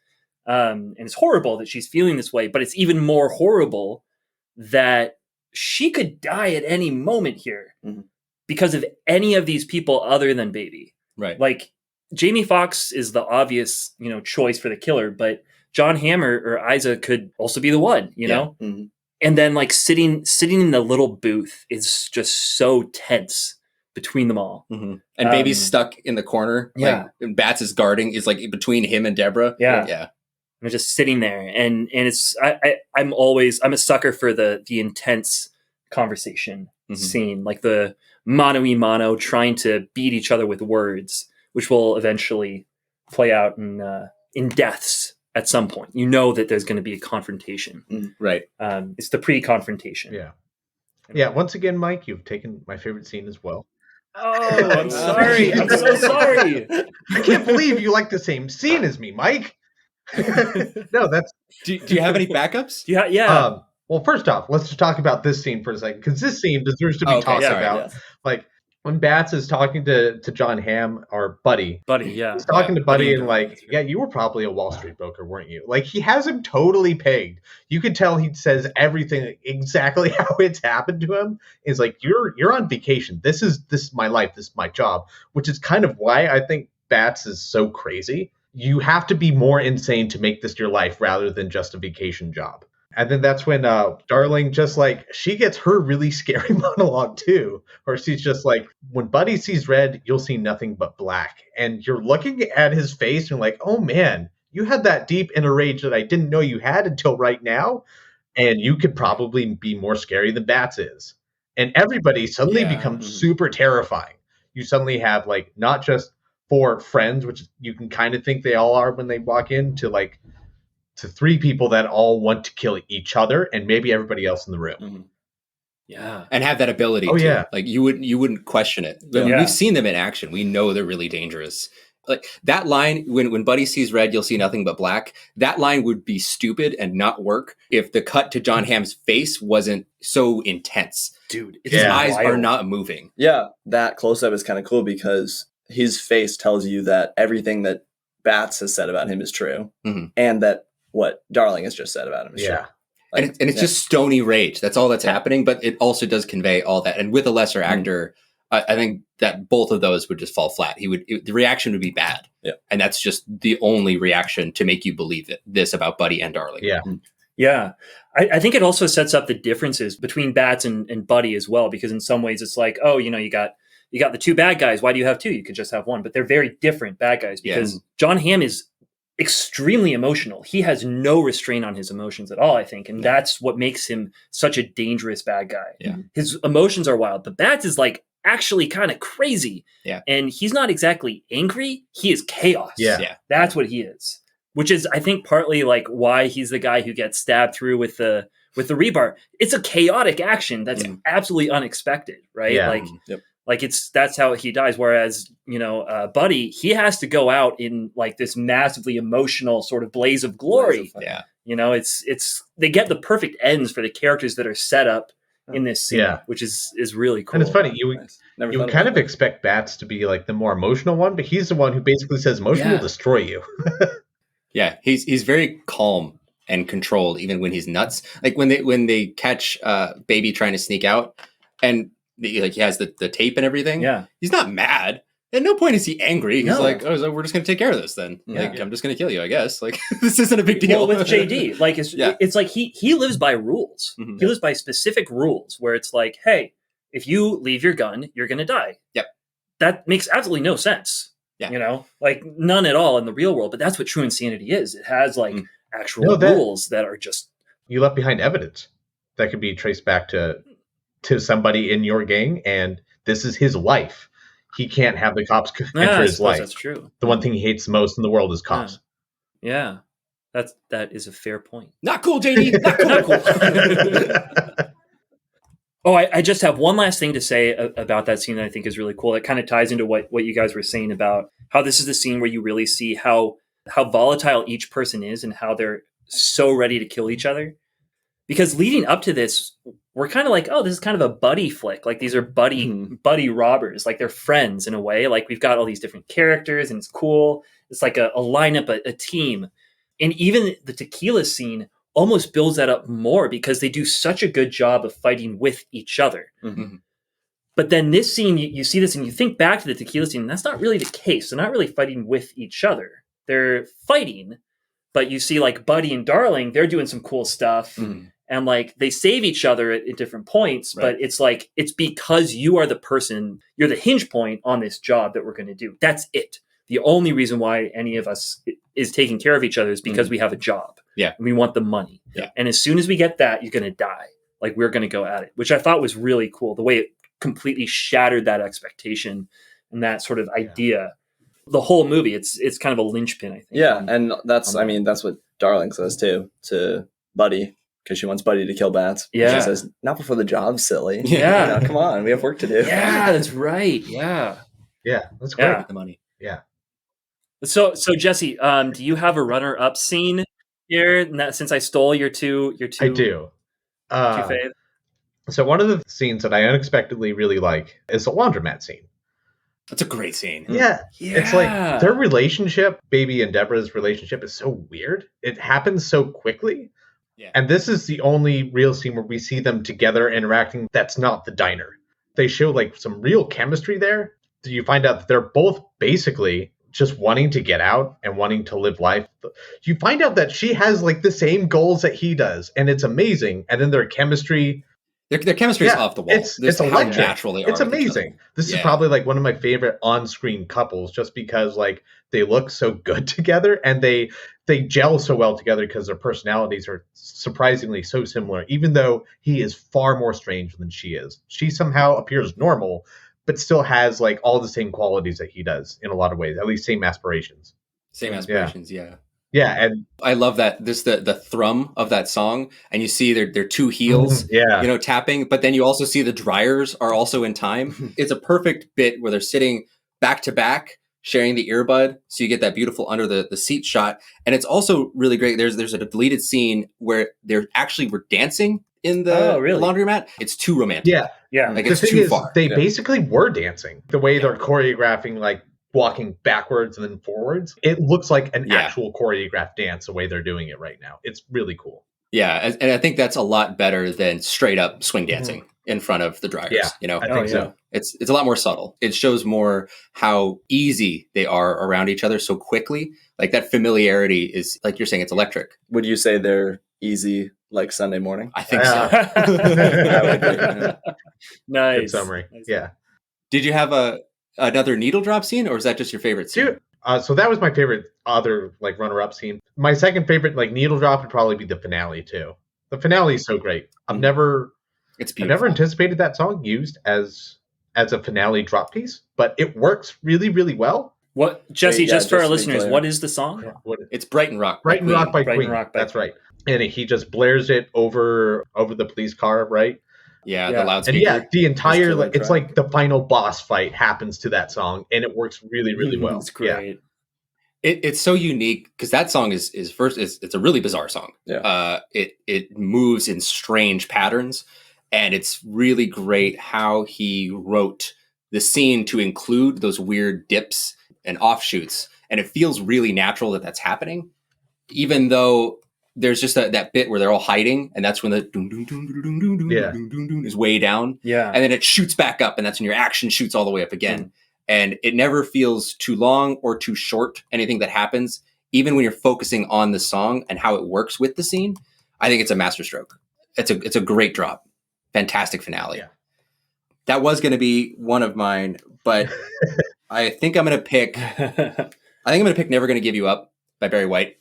And it's horrible that she's feeling this way, but it's even more horrible that she could die at any moment here because of any of these people other than Baby. Right. Like, Jamie Foxx is the obvious, choice for the killer, but Jon Hamm or Isa could also be the one, know? And then like sitting in the little booth is just so tense between them all. And Baby's stuck in the corner. And Bats is guarding, is like between him and Deborah. And they're just sitting there. And it's, I'm a sucker for the intense conversation scene, like the mano-y-mano trying to beat each other with words, which will eventually play out in deaths at some point. You know that there's going to be a confrontation. Right. It's the pre-confrontation. Yeah. Yeah. Once again, Mike, you've taken my favorite scene as well. Oh, I'm sorry. I'm so sorry. I can't believe you like the same scene as me, Mike. No, that's. Do you have any backups? Yeah. Well, first off, let's just talk about this scene for a second, because this scene deserves to be talked about. Yes. Like, when Bats is talking to Jon Hamm, or Buddy. Yeah. He's talking to Buddy and like, yeah, you were probably a Wall Street broker, weren't you? Like, he has him totally pegged. You can tell he says everything exactly how it's happened to him. It's like, you're on vacation. This is my life. This is my job, which is kind of why I think Bats is so crazy. You have to be more insane to make this your life rather than just a vacation job. And then that's when Darling just like, she gets her really scary monologue too, where she's just like, when Buddy sees red, you'll see nothing but black. And you're looking at his face and you're like, oh man, you had that deep inner rage that I didn't know you had until right now. And you could probably be more scary than Bats is. And everybody suddenly becomes super terrifying. You suddenly have like, not just 4 friends, which you can kind of think they all are when they walk in, to 3 people that all want to kill each other and maybe everybody else in the room. Mm-hmm. Yeah. And have that ability to. Yeah. Like you wouldn't question it. Yeah. We've seen them in action. We know they're really dangerous. Like that line, when Buddy sees red, you'll see nothing but black. That line would be stupid and not work if the cut to Jon Hamm's face wasn't so intense. Dude, His eyes are not moving. Yeah, that close-up is kind of cool because his face tells you that everything that Bats has said about him is true. Mm-hmm. And that what Darling has just said about him is true. Like, and it's just stony rage. That's all that's happening, but it also does convey all that. And with a lesser actor, I think that both of those would just fall flat. The reaction would be bad. Yeah. And that's just the only reaction to make you believe this about Buddy and Darling. Yeah. Yeah. I think it also sets up the differences between Bats and Buddy as well, because in some ways it's like, oh, you got the 2 bad guys. Why do you have 2? You could just have 1. But they're very different bad guys because Jon Hamm is extremely emotional. He has no restraint on his emotions at all, I think. And that's what makes him such a dangerous bad guy. Yeah. His emotions are wild, but Bats is like actually kind of crazy. Yeah. And he's not exactly angry. He is chaos. Yeah. That's what he is, which is, I think, partly like why he's the guy who gets stabbed through with the rebar. It's a chaotic action that's absolutely unexpected, right? Yeah. Like that's how he dies. Whereas, Buddy, he has to go out in like this massively emotional sort of blaze of glory. Yeah. It's they get the perfect ends for the characters that are set up in this scene, which is really cool. And it's funny, you would kind of expect Bats to be like the more emotional one, but he's the one who basically says emotion will destroy you. Yeah, he's very calm and controlled, even when he's nuts. Like when they catch Baby trying to sneak out, and he has the tape and everything. Yeah, he's not mad. At no point is he angry. He's no. like, oh, so we're just gonna take care of this then. Like, I'm just gonna kill you, I guess. Like, this isn't a big deal. Well, with JD, like it's like he lives by rules. Mm-hmm. He lives by specific rules where it's like, hey, if you leave your gun, you're gonna die. Yep. That makes absolutely no sense. Yeah. Like none at all in the real world. But that's what true insanity is. It has like actual rules that are just. You left behind evidence that could be traced back to somebody in your gang, and this is his life. He can't have the cops enter his life. That's true. The one thing he hates the most in the world is cops. Yeah. That is a fair point. Not cool, JD. Not cool. Oh, I just have one last thing to say about that scene that I think is really cool. It kind of ties into what you guys were saying about how this is the scene where you really see how volatile each person is and how they're so ready to kill each other. Because leading up to this, we're kind of like, oh, this is kind of a buddy flick. Like these are buddy robbers. Like they're friends in a way. Like we've got all these different characters and it's cool. It's like a lineup, a team. And even the tequila scene almost builds that up more because they do such a good job of fighting with each other. Mm-hmm. But then this scene, you see this and you think back to the tequila scene, and that's not really the case. They're not really fighting with each other. They're fighting, but you see like Buddy and Darling, they're doing some cool stuff. Mm-hmm. And like they save each other at different points, but it's like, it's because you are the person, you're the hinge point on this job that we're going to do. That's it. The only reason why any of us is taking care of each other is because we have a job. Yeah. And we want the money. Yeah. And as soon as we get that, you're going to die. Like we're going to go at it, which I thought was really cool. The way it completely shattered that expectation and that sort of idea. the whole movie. It's kind of a linchpin, I think. Yeah, and that's what Darling says too to Buddy, because she wants Buddy to kill bats. Yeah. She says, "Not before the job's silly." Yeah. Come on, we have work to do. Yeah, that's right. Yeah. Yeah, that's great. Yeah. The money. Yeah. So Jesse, do you have a runner-up scene here? Since I stole your two I do. two fave. So one of the scenes that I unexpectedly really like is the laundromat scene. That's a great scene. Yeah. It's like their relationship, Baby and Deborah's relationship, is so weird. It happens so quickly. Yeah. And this is the only real scene where we see them together interacting that's not the diner. They show like some real chemistry there. You find out that they're both basically just wanting to get out and wanting to live life. You find out that she has like the same goals that he does, and it's amazing. And then their chemistry... Their chemistry is off the wall. It's electric. Natural they are. It's amazing. This is probably like one of my favorite on-screen couples, just because like they look so good together and they gel so well together because their personalities are surprisingly so similar. Even though he is far more strange than she is, she somehow appears normal, but still has like all the same qualities that he does in a lot of ways. At least same aspirations. Same aspirations. Yeah. Yeah, and I love that the thrum of that song, and you see their two heels, tapping, but then you also see the dryers are also in time. It's a perfect bit where they're sitting back to back, sharing the earbud, so you get that beautiful under the seat shot. And it's also really great. There's a deleted scene where they're actually were dancing in the laundromat. It's too romantic. Yeah. Like the it's thing too is, far. they basically were dancing. The way they're choreographing, like walking backwards and then forwards, it looks like an actual choreographed dance the way they're doing it right now. It's really cool. Yeah, and I think that's a lot better than straight up swing dancing in front of the dryers. Yeah, I think so. It's a lot more subtle. It shows more how easy they are around each other so quickly. Like that familiarity is, like you're saying, it's electric. Would you say they're easy like Sunday morning? I think so. Nice. Good summary. Nice. Yeah. Did you have another needle drop scene, or is that just your favorite scene? Dude, so that was my favorite other like runner-up scene. My second favorite like needle drop would probably be the finale too. The finale is so great. I've never anticipated that song used as a finale drop piece, but it works really, really well. What, Jesse? Just for our listeners, what is the song? It's Brighton Rock. Brighton Rock by Brighton Queen. Rock by That's right. And he just blares it over the police car, right? Yeah, the loudspeaker. And the entire it's like the final boss fight happens to that song, and it works really, really well. It's great. It's so unique because that song is it's a really bizarre song. Yeah. It moves in strange patterns, and it's really great how he wrote the scene to include those weird dips and offshoots, and it feels really natural that that's happening, even though there's just that bit where they're all hiding, and that's when the doom doom doom doom doom doom doom doom doom is way down. Yeah. And then it shoots back up, and that's when your action shoots all the way up again. And it never feels too long or too short, anything that happens, even when you're focusing on the song and how it works with the scene. I think it's a masterstroke. It's a great drop. Fantastic finale. Yeah. That was going to be one of mine, but I think I'm going to pick Never Gonna Give You Up by Barry White.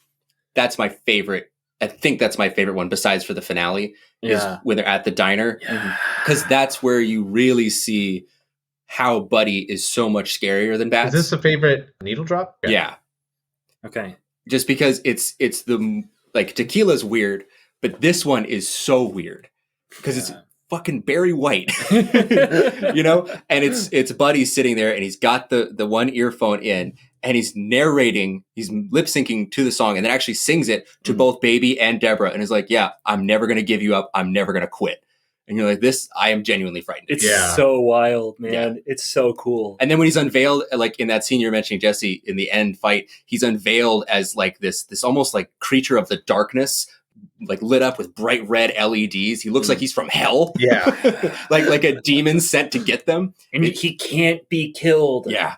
That's my favorite. I think that's my favorite one, besides for the finale, is when they're at the diner. Because that's where you really see how Buddy is so much scarier than Bats. Is this a favorite needle drop? Yeah. Okay. Just because it's the, like, Tequila's weird, but this one is so weird. Because it's fucking Barry White. And it's Buddy sitting there, and he's got the one earphone in, and he's narrating, he's lip syncing to the song, and then actually sings it to both Baby and Deborah, and is like, yeah, I'm never going to give you up. I'm never going to quit. And you're like, this, I am genuinely frightened. It's so wild, man. Yeah. It's so cool. And then when he's unveiled, like in that scene you're mentioning, Jesse, in the end fight, he's unveiled as like this almost like creature of the darkness, like lit up with bright red LEDs. He looks like he's from hell. Yeah. like a demon sent to get them. And he can't be killed. Yeah.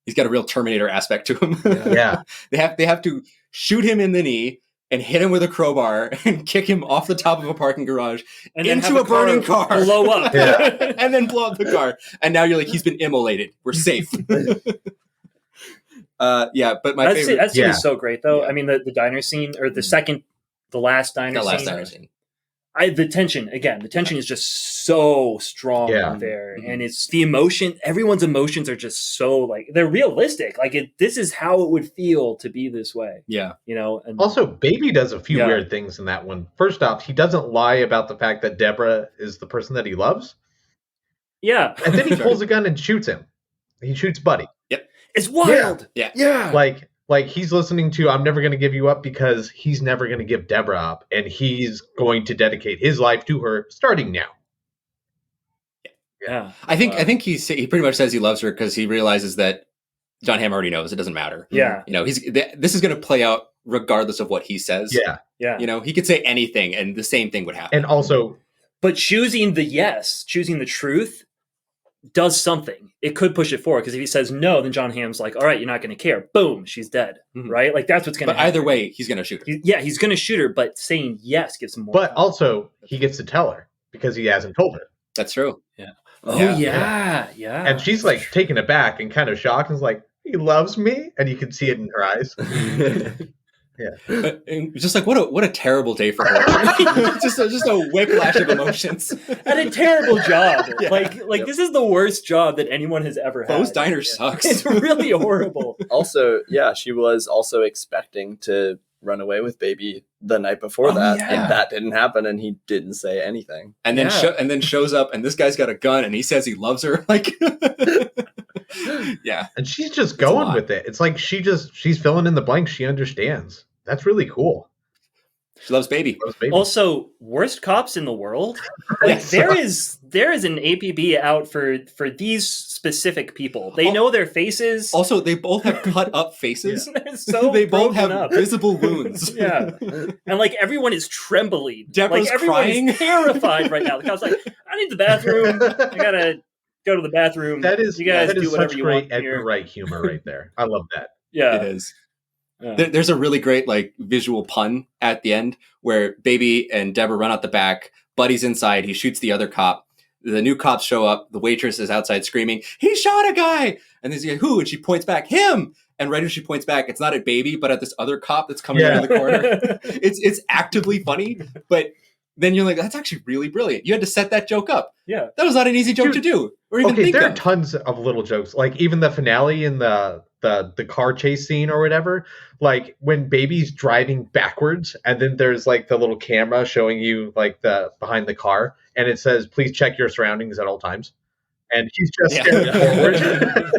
He's got a real Terminator aspect to him. Yeah. They have to shoot him in the knee and hit him with a crowbar and kick him off the top of a parking garage and into a burning car. Blow up. And then blow up the car. And now you're like, he's been immolated. We're safe. But my favorite. That scene is so great, though. Yeah. I mean, the diner scene, or the last diner scene. Last diner scene. The tension is just so strong there. Mm-hmm. And it's the emotion. Everyone's emotions are just so like, they're realistic. Like this is how it would feel to be this way. Yeah. You know, and Also, Baby does a few weird things in that one. First off, he doesn't lie about the fact that Deborah is the person that he loves. Yeah. And then he pulls a gun and shoots him. He shoots Buddy. Yep. It's wild. Yeah. Like he's listening to I'm Never Gonna Give You Up because he's never gonna give Deborah up, and he's going to dedicate his life to her starting now. Yeah. I think he pretty much says he loves her because he realizes that Jon Hamm already knows it doesn't matter. Yeah. You know, this is going to play out regardless of what he says. Yeah. Yeah. You know, he could say anything and the same thing would happen. And also, but choosing the truth does something. It could push it forward, because if he says no, then Jon Hamm's like, all right, you're not going to care. Boom, she's dead. Mhm. Right? Like that's what's going to happen. But either way, he's going to shoot her. He's going to shoot her, but saying yes gives him more but time. also he gets to tell her because he hasn't told her. That's true. Yeah. Oh, Yeah. And she's like taken aback and kind of shocked and is like, he loves me? And you can see it in her eyes. And just like what a terrible day for her. just a whiplash of emotions. And a terrible job. Yeah. Like this is the worst job that anyone has ever had. Poe's Diner sucks. It's really horrible. Also, yeah, she was also expecting to run away with Baby the night before that, and that didn't happen, and he didn't say anything. And then shows up, and this guy's got a gun, and he says he loves her. Like, yeah. And she's just going with it. It's like she's filling in the blanks. She understands. That's really cool. She loves Baby. Also, worst cops in the world. Like, there is an APB out for these specific people. They know their faces. Also, they both have cut up faces. They're so they both have up. visible wounds. Yeah, and like everyone is trembling. Deborah's like everyone crying. is terrified right now. The cop's like, I need the bathroom. I gotta go to the bathroom. That is you guys that do is whatever such you great want Edgar here. Wright humor right there. I love that. Yeah, It is. Yeah. There's a really great like visual pun at the end where Baby and Deborah run out the back. Buddy's inside. He shoots the other cop. The new cops show up. The waitress is outside screaming, "He shot a guy!" And there's like, "Who?" And she points back, "Him!" And right as she points back, it's not at Baby, but at this other cop that's coming around the corner. It's actively funny, but then you're like, that's actually really brilliant. You had to set that joke up. Yeah, that was not an easy joke to do or even think there of. are tons of little jokes, like even the finale in the car chase scene or whatever, like when Baby's driving backwards and then there's like the little camera showing you like the behind the car and it says, please check your surroundings at all times, and he's just staring forward.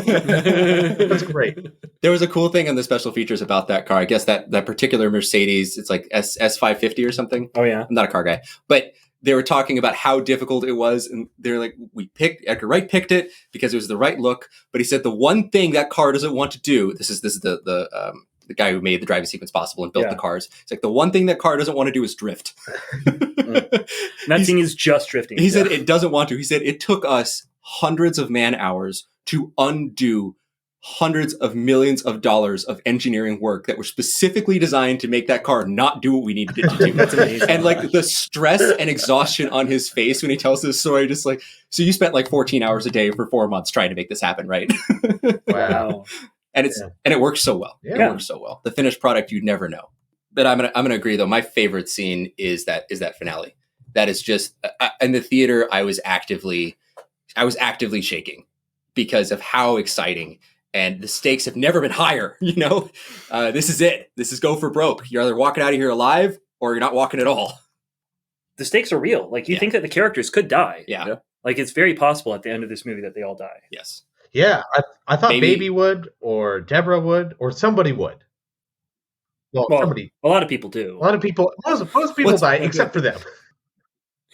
That's great. There was a cool thing in the special features about that car. I guess that particular Mercedes, it's like S550 or something. Oh yeah, I'm not a car guy, but they were talking about how difficult it was, and they're like, Edgar Wright picked it because it was the right look. But he said the one thing that car doesn't want to do. This is the guy who made the driving sequence possible and built the cars. It's like the one thing that car doesn't want to do is drift. That thing is just drifting. He said it doesn't want to. He said it took us hundreds of man hours to undo hundreds of millions of dollars of engineering work that were specifically designed to make that car not do what we needed it to do. That's amazing. And like the stress and exhaustion on his face when he tells this story, just like, so you spent like 14 hours a day for 4 months trying to make this happen, right? Wow. And it works so well. Yeah. It works so well. The finished product, you'd never know. But I'm gonna agree though. My favorite scene is that finale. That is just in the theater. I was actively shaking because of how exciting. And the stakes have never been higher, you know? This is it. This is go for broke. You're either walking out of here alive or you're not walking at all. The stakes are real. Like, you think that the characters could die. Yeah. Like, it's very possible at the end of this movie that they all die. Yes. Yeah, I thought Baby would, or Deborah would, or somebody would. Well, somebody. A lot of people do. A lot of people. Most people die, except for them.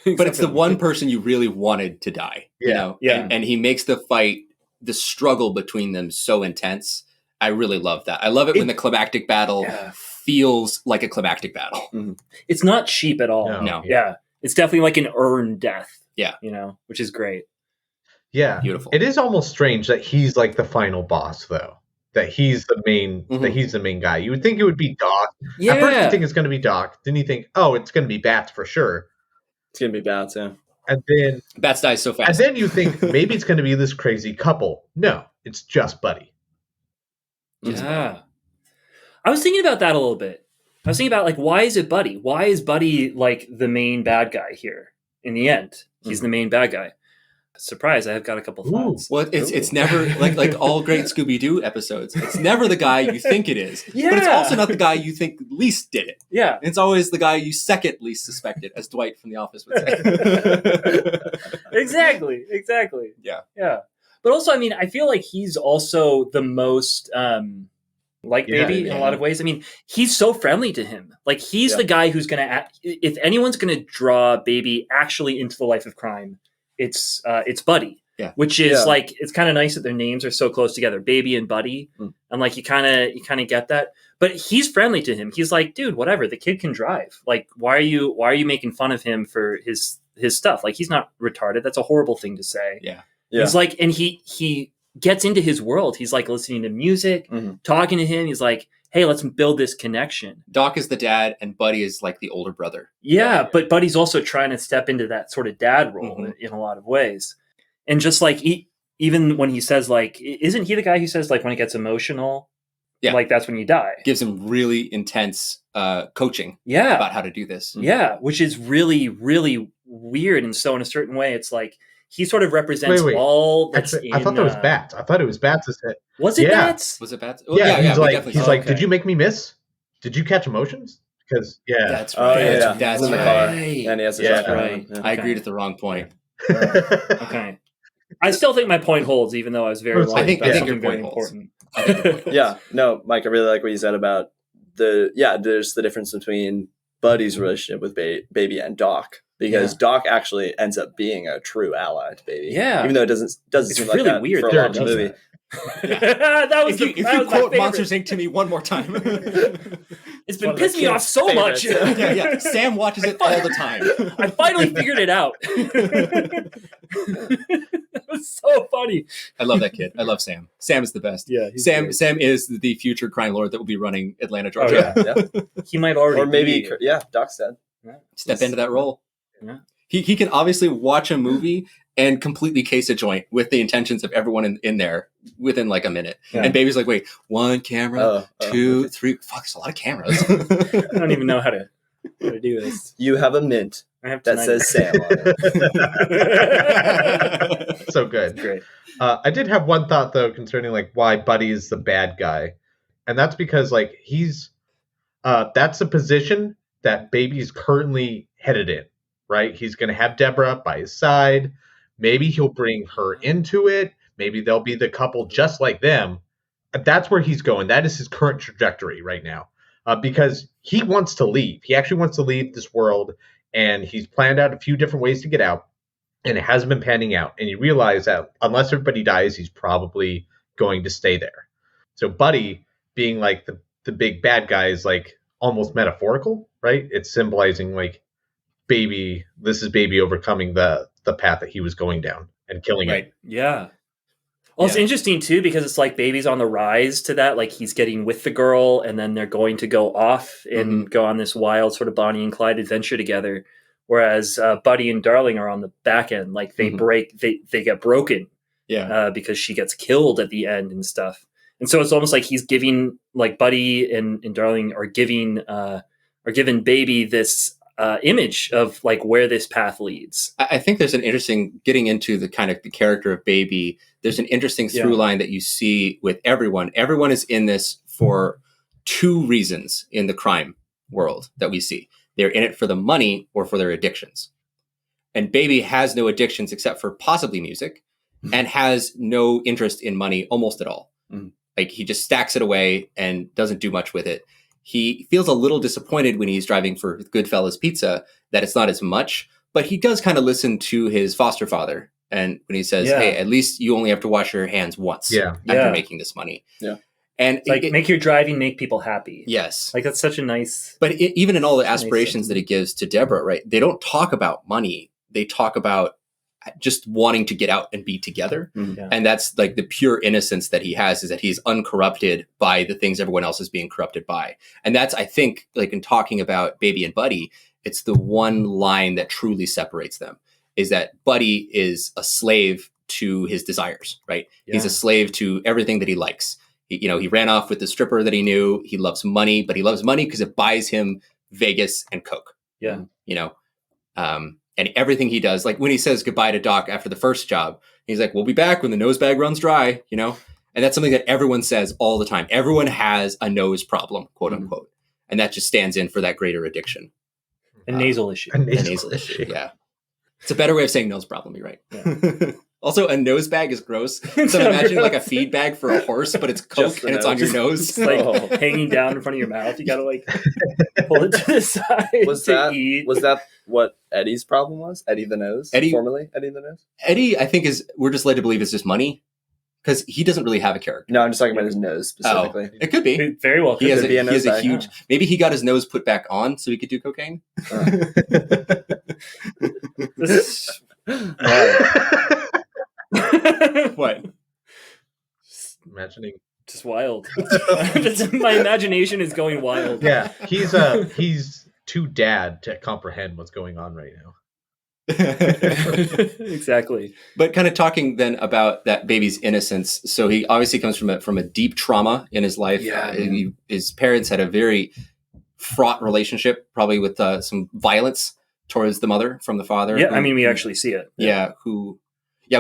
But it's the one person you really wanted to die. Yeah. You know? Yeah. And he makes the fight, the struggle between them so intense. I really love that. I love it when the climactic battle feels like a climactic battle. Mm-hmm. It's not cheap at all. No. Yeah. It's definitely like an earned death. Yeah. You know, which is great. Yeah. Beautiful. It is almost strange that he's like the final boss, though. That he's the main. That he's the main guy. You would think it would be Doc. Yeah. At first, you think it's going to be Doc. Then you think, oh, it's going to be Bats for sure. It's gonna be Bats, yeah. And then Bats dies so fast. And then you think maybe it's going to be this crazy couple. No, it's just Buddy. Yeah. I was thinking about that a little bit. I was thinking about like, why is it Buddy? Why is Buddy like the main bad guy here? In the end, he's the main bad guy. Surprise! I've got a couple thoughts. Well, it's never like all great Scooby-Doo episodes. It's never the guy you think it is, Yeah. but it's also not the guy you think least did it. Yeah, It's always the guy you second least suspected, as Dwight from The Office would say. exactly. Yeah. But also, I mean, I feel like he's also the most like Baby in a lot of ways. I mean, he's so friendly to him. Like he's the guy who's going to, if anyone's going to draw Baby actually into the life of crime, it's Buddy. Yeah. Which is like, it's kind of nice that their names are so close together, Baby and Buddy. And like, you kind of get that, but he's friendly to him. He's like, dude, whatever, the kid can drive. Like, why are you making fun of him for his stuff? Like, he's not retarded. That's a horrible thing to say. Yeah. He's like, and he gets into his world. He's like listening to music, talking to him. He's like, hey, let's build this connection. Doc is the dad and Buddy is like the older brother. Yeah. But Buddy's also trying to step into that sort of dad role in a lot of ways. And just like, even when he says like, isn't he the guy who says like, when it gets emotional, like that's when you die? Gives him really intense coaching about how to do this. Yeah. Which is really, really weird. And so in a certain way, it's like, he sort of represents all that's Actually, I thought that was Bats. I thought it was Bats. Was it Bats? Was it Bats? Well, he's like, did you make me miss? Did you catch emotions? Because that's right. That's right. And he has right. I agreed at the wrong point. Okay. I still think my point holds, even though I was very wrong. I think your very point important. Yeah. No, Mike, I really like what you said about there's the difference between Buddy's relationship with Baby and Doc. Because Doc actually ends up being a true ally to Baby. Yeah. Even though it doesn't seem really like that weird for a lot of the movie. That was if you quote Monsters Inc. to me one more time. It's been pissing me off so much. Yeah. Sam watches it all the time. I finally figured it out. That was so funny. I love that kid. I love Sam. Sam is the best. Yeah. Sam is the future crime lord that will be running Atlanta, Georgia. He might already or maybe Doc's dead. Step into that role. Yeah. He can obviously watch a movie and completely case a joint with the intentions of everyone in there within like a minute. Yeah. And Baby's like, wait, 1 camera, 2, 3. Fuck, there's a lot of cameras. I don't even know how to do this. You have a mint that says Sam on it. So good. Great. I did have one thought though concerning like why Buddy is the bad guy. And that's because like he's that's a position that Baby's currently headed in, right? He's going to have Deborah by his side. Maybe he'll bring her into it. Maybe they'll be the couple just like them. That's where he's going. That is his current trajectory right now. Because he wants to leave. He actually wants to leave this world. And he's planned out a few different ways to get out. And it hasn't been panning out. And you realize that unless everybody dies, he's probably going to stay there. So Buddy being like the big bad guy is like almost metaphorical, right? It's symbolizing like Baby. This is Baby overcoming the path that he was going down and killing it. Yeah. Well, it's interesting too, because it's like Baby's on the rise to that. Like he's getting with the girl and then they're going to go off and go on this wild sort of Bonnie and Clyde adventure together. Whereas Buddy and Darling are on the back end. Like they they get broken because she gets killed at the end and stuff. And so it's almost like he's giving like Buddy and Darling are giving Baby this image of like where this path leads. I think there's an interesting getting into the kind of the character of Baby. There's an interesting through line that you see with everyone. Everyone is in this for 2 reasons in the crime world that we see. They're in it for the money or for their addictions. And Baby has no addictions except for possibly music and has no interest in money almost at all. Like he just stacks it away and doesn't do much with it. He feels a little disappointed when he's driving for Goodfellas Pizza that it's not as much, but he does kind of listen to his foster father. And when he says, hey, at least you only have to wash your hands once after making this money. Yeah. And it's like make your driving make people happy. Yes. Like that's such a nice. But even in all the aspirations that he gives to Deborah, right? They don't talk about money. They talk about just wanting to get out and be together. And that's like the pure innocence that he has, is that he's uncorrupted by the things everyone else is being corrupted by. And that's, I think, like in talking about Baby and Buddy, it's the one line that truly separates them, is that Buddy is a slave to his desires, right? He's a slave to everything that he likes. He ran off with the stripper that he knew. He loves money, but he loves money because it buys him Vegas and Coke. Yeah. And everything he does, like when he says goodbye to Doc after the first job, he's like, we'll be back when the nose bag runs dry, And that's something that everyone says all the time. Everyone has a nose problem, quote unquote. And that just stands in for that greater addiction. A nasal issue. A nasal issue, yeah. It's a better way of saying nose problem, you're right. Yeah. Also, a nose bag is gross. So imagine like a feed bag for a horse, but it's Coke and it's on your nose. It's like hanging down in front of your mouth. You got to like pull it to the side Was that what Eddie's problem was? Eddie the Nose? Formerly Eddie the Nose? Eddie, I think, we're just led to believe it's just money. Because he doesn't really have a character. No, I'm just talking about his nose specifically. Oh, it could be. It very well could. He has a huge... Yeah. Maybe he got his nose put back on so he could do cocaine. This is... What? Just imagining. Just wild. My imagination is going wild. Yeah, he's too dad to comprehend what's going on right now. Exactly. But kind of talking then about that baby's innocence. So he obviously comes from a deep trauma in his life. Yeah. His parents had a very fraught relationship, probably with some violence towards the mother from the father. Yeah, we actually see it. Yeah,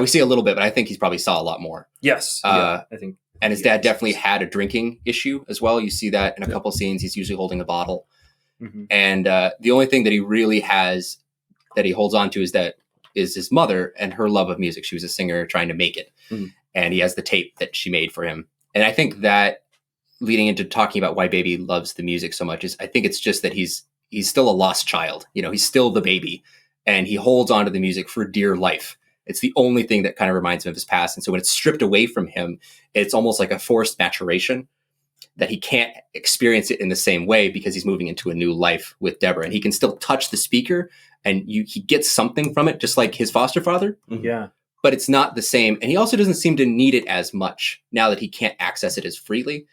we see a little bit, but I think he probably saw a lot more. Yes. I think. And his dad definitely had a drinking issue as well. You see that in a couple scenes. He's usually holding a bottle. Mm-hmm. And the only thing that he really has that he holds on to is his mother and her love of music. She was a singer trying to make it. Mm-hmm. And he has the tape that she made for him. And I think that leading into talking about why baby loves the music so much is I think it's just that he's still a lost child. He's still the baby and he holds on to the music for dear life. It's the only thing that kind of reminds him of his past. And so when it's stripped away from him, it's almost like a forced maturation that he can't experience it in the same way because he's moving into a new life with Deborah. And he can still touch the speaker and he gets something from it, just like his foster father. Yeah. But it's not the same. And he also doesn't seem to need it as much now that he can't access it as freely.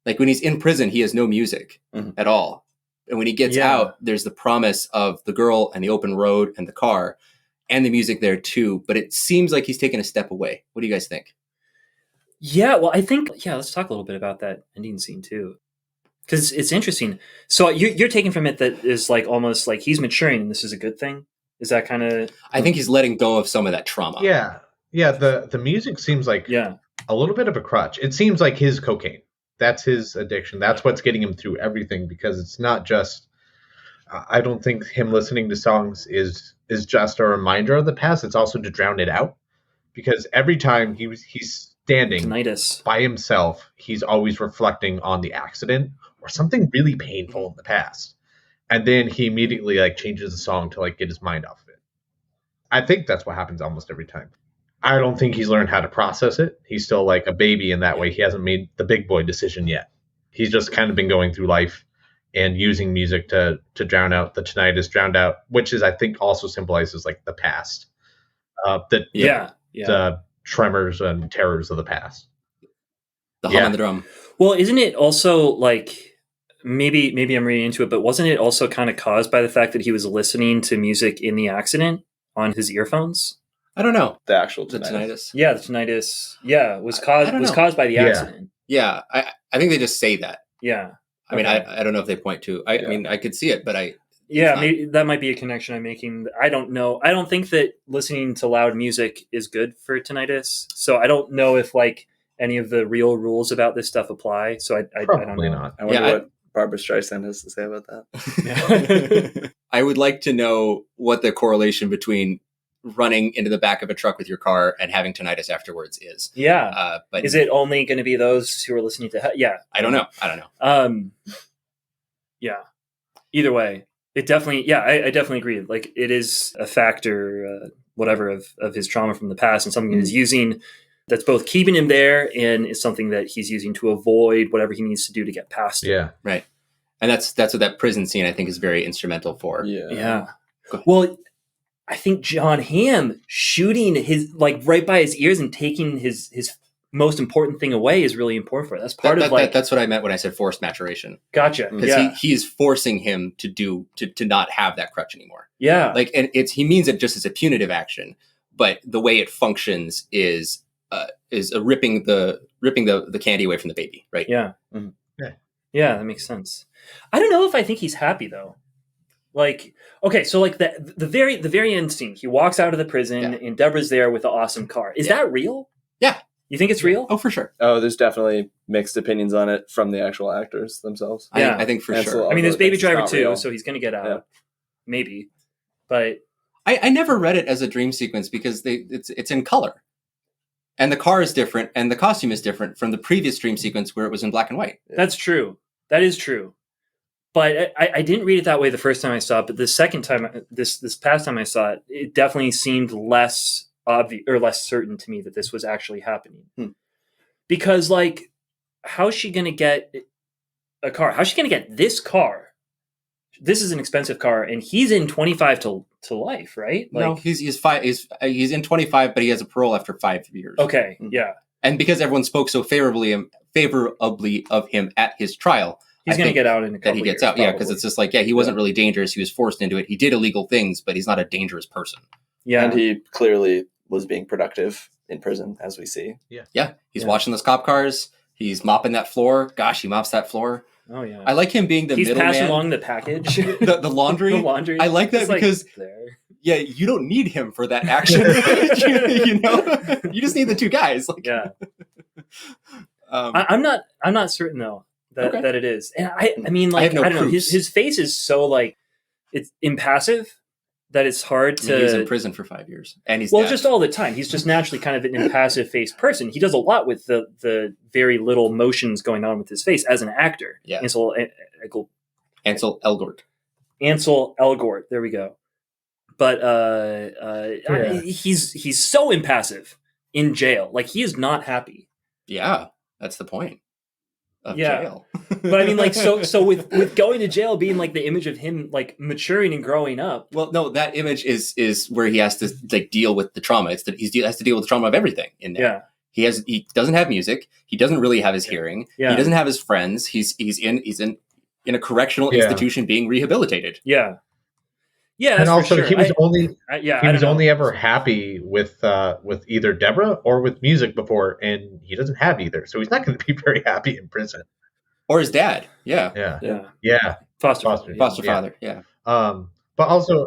Like when he's in prison, he has no music at all. And when he gets out, there's the promise of the girl and the open road and the car and the music there too. But it seems like he's taken a step away. What do you guys think? Yeah, well, I think, let's talk a little bit about that ending scene too. Because it's interesting. So you're taking from it that is like almost like he's maturing and this is a good thing? Is that kind of... I think he's letting go of some of that trauma. Yeah. Yeah, the music seems like a little bit of a crutch. It seems like his cocaine. That's his addiction. That's what's getting him through everything because it's not just... I don't think him listening to songs is just a reminder of the past. It's also to drown it out. Because every time he's standing tinnitus by himself, he's always reflecting on the accident or something really painful in the past. And then he immediately changes the song to get his mind off of it. I think that's what happens almost every time. I don't think he's learned how to process it. He's still like a baby in that way. He hasn't made the big boy decision yet. He's just kind of been going through life and using music to drown out the tinnitus, drowned out, which is, I think, also symbolizes the past. The tremors and terrors of the past. The hum and the drum. Well, isn't it also maybe I'm reading into it, but wasn't it also kind of caused by the fact that he was listening to music in the accident on his earphones? I don't know. The actual tinnitus. Yeah, the tinnitus. Yeah, was caused by the accident. Yeah, I think they just say that. Yeah. I mean, I don't know if they point to. I mean, I could see it, but maybe that might be a connection I'm making. I don't know. I don't think that listening to loud music is good for tinnitus. So I don't know if any of the real rules about this stuff apply. So I don't know. Not. I wonder what Barbara Streisand has to say about that. Yeah. I would like to know what the correlation between running into the back of a truck with your car and having tinnitus afterwards is. Yeah. But is it only going to be those who are listening to... I don't know. Yeah. Either way, it definitely... Yeah, I definitely agree. It is a factor, whatever, of his trauma from the past and something he's using that's both keeping him there and is something that he's using to avoid whatever he needs to do to get past it. Yeah. Right. And that's what that prison scene, I think, is very instrumental for. Yeah. Well... I think Jon Hamm shooting his right by his ears and taking his most important thing away is really important for it. That's part of that's what I meant when I said forced maturation. Gotcha. Because he is forcing him to not have that crutch anymore. Yeah. And he means it just as a punitive action, but the way it functions is ripping the candy away from the baby, right? Yeah. Mhm. Yeah, that makes sense. I don't know if I think he's happy though. Like, okay, so like the very end scene, he walks out of the prison and Deborah's there with the awesome car. Is that real? Yeah. You think it's real? Oh, for sure. Oh, there's definitely mixed opinions on it from the actual actors themselves. Yeah. I think for Ansel sure. I mean, there's Elgort Baby thinks it's Driver not too, real. so he's gonna get out, Yeah. maybe. But I never read it as a dream sequence because it's in color, and the car is different, and the costume is different from the previous dream sequence where it was in black and white. that's true. That is true. But I didn't read it that way the first time I saw it. But the second time, this past time I saw it, it definitely seemed less obvious or less certain to me that this was actually happening. Because like, how's she gonna get a car? How's she gonna get this car? This is an expensive car, and he's in 25 to life, right? Like, No, he's in 25, but he has a parole after 5 years. okay, yeah, And because everyone spoke so favorably of him at his trial, he's I gonna think get out in a couple that he gets years, out. Yeah, because probably. it's just like, he wasn't really dangerous. He was forced into it. He did illegal things, but he's not a dangerous person. Yeah, And he clearly was being productive in prison, as we see. Yeah, he's washing those cop cars. He's mopping that floor. Gosh, he mops that floor. oh yeah. I like him being the He's passing middleman. along the package, The laundry. the laundry. I like that It's, like, because there. yeah, you don't need him for that action. you know, you just need the two guys. Like, Yeah, um, I'm not certain though that Okay. that it is. And I mean, like, have no I don't know. proofs. His face is so like it's impassive that it's hard he was in to. prison for 5 years, and he's Well, dead. just all the time. He's just naturally kind of an impassive faced person. He does a lot with the very little motions going on with his face as an actor. Yeah. Ansel Elgort. Elgort. There we go. But he's so impassive in jail. Like, he is not happy. Yeah, that's the point of Yeah. jail. But I mean, like, so with going to jail being like the image of him like maturing and growing up. Well, no, that image is where he has to like deal with the trauma. He has to deal with the trauma of everything in there. Yeah. He doesn't have music. He doesn't really have his hearing. Yeah. He doesn't have his friends. He's in a correctional institution being rehabilitated. Yeah. Yeah. And that's for also, sure. he was I don't know. only ever happy with either Deborah or with music before, and he doesn't have either, so he's not going to be very happy in prison. Or his dad. Yeah. Yeah. Foster Father. Yeah. But also,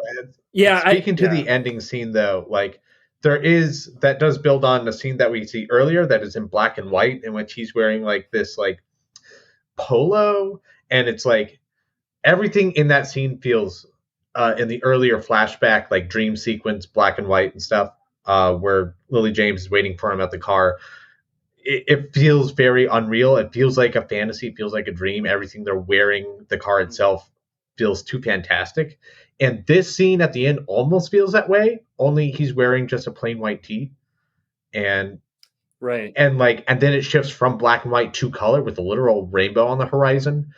speaking to the ending scene, though, like that does build on the scene that we see earlier that is in black and white, in which he's wearing like this like polo, and it's like everything in that scene feels in the earlier flashback, like dream sequence, black and white and stuff, where Lily James is waiting for him at the car. It feels very unreal. It feels like a fantasy. It feels like a dream. Everything they're wearing, the car itself, feels too fantastic. And this scene at the end almost feels that way. Only he's wearing just a plain white tee, and Right. and then it shifts from black and white to color with a literal rainbow on the horizon.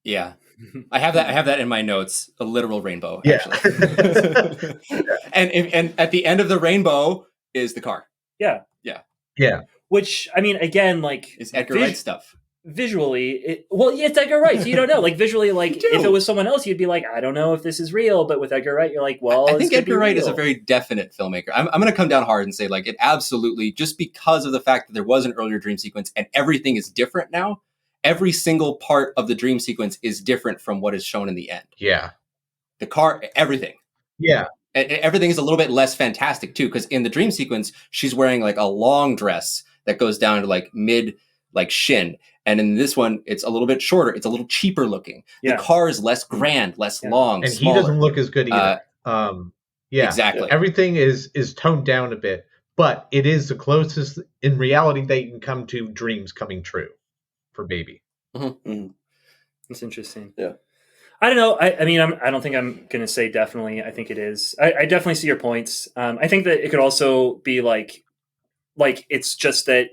Yeah. I have that in my notes. A literal rainbow. Yeah. Actually. and at the end of the rainbow is the car. Yeah. Yeah. Which, I mean, again, like, It's Edgar Wright stuff. visually, it's Edgar Wright, so you don't know. Like, visually, like, You do. if it was someone else, you'd be like, I don't know if this is real. But with Edgar Wright, you're like, well, I this think could be Edgar Wright is a real. very definite filmmaker. I'm going to come down hard and say, like, it absolutely, just because of the fact that there was an earlier dream sequence and everything is different now, every single part of the dream sequence is different from what is shown in the end. Yeah. The car, everything. Yeah. And everything is a little bit less fantastic, too, because in the dream sequence, she's wearing, like, a long dress that goes down to, like, mid, like, shin. And in this one, it's a little bit shorter. It's a little cheaper looking. Yeah. The car is less grand, less long, And smaller. he doesn't look as good either. Yeah. Exactly. Everything is toned down a bit, but it is the closest in reality that you can come to dreams coming true for Baby. That's interesting. Yeah. I don't know. I mean, I don't think I'm going to say definitely. I think it is. I definitely see your points. I think that it could also be like it's just that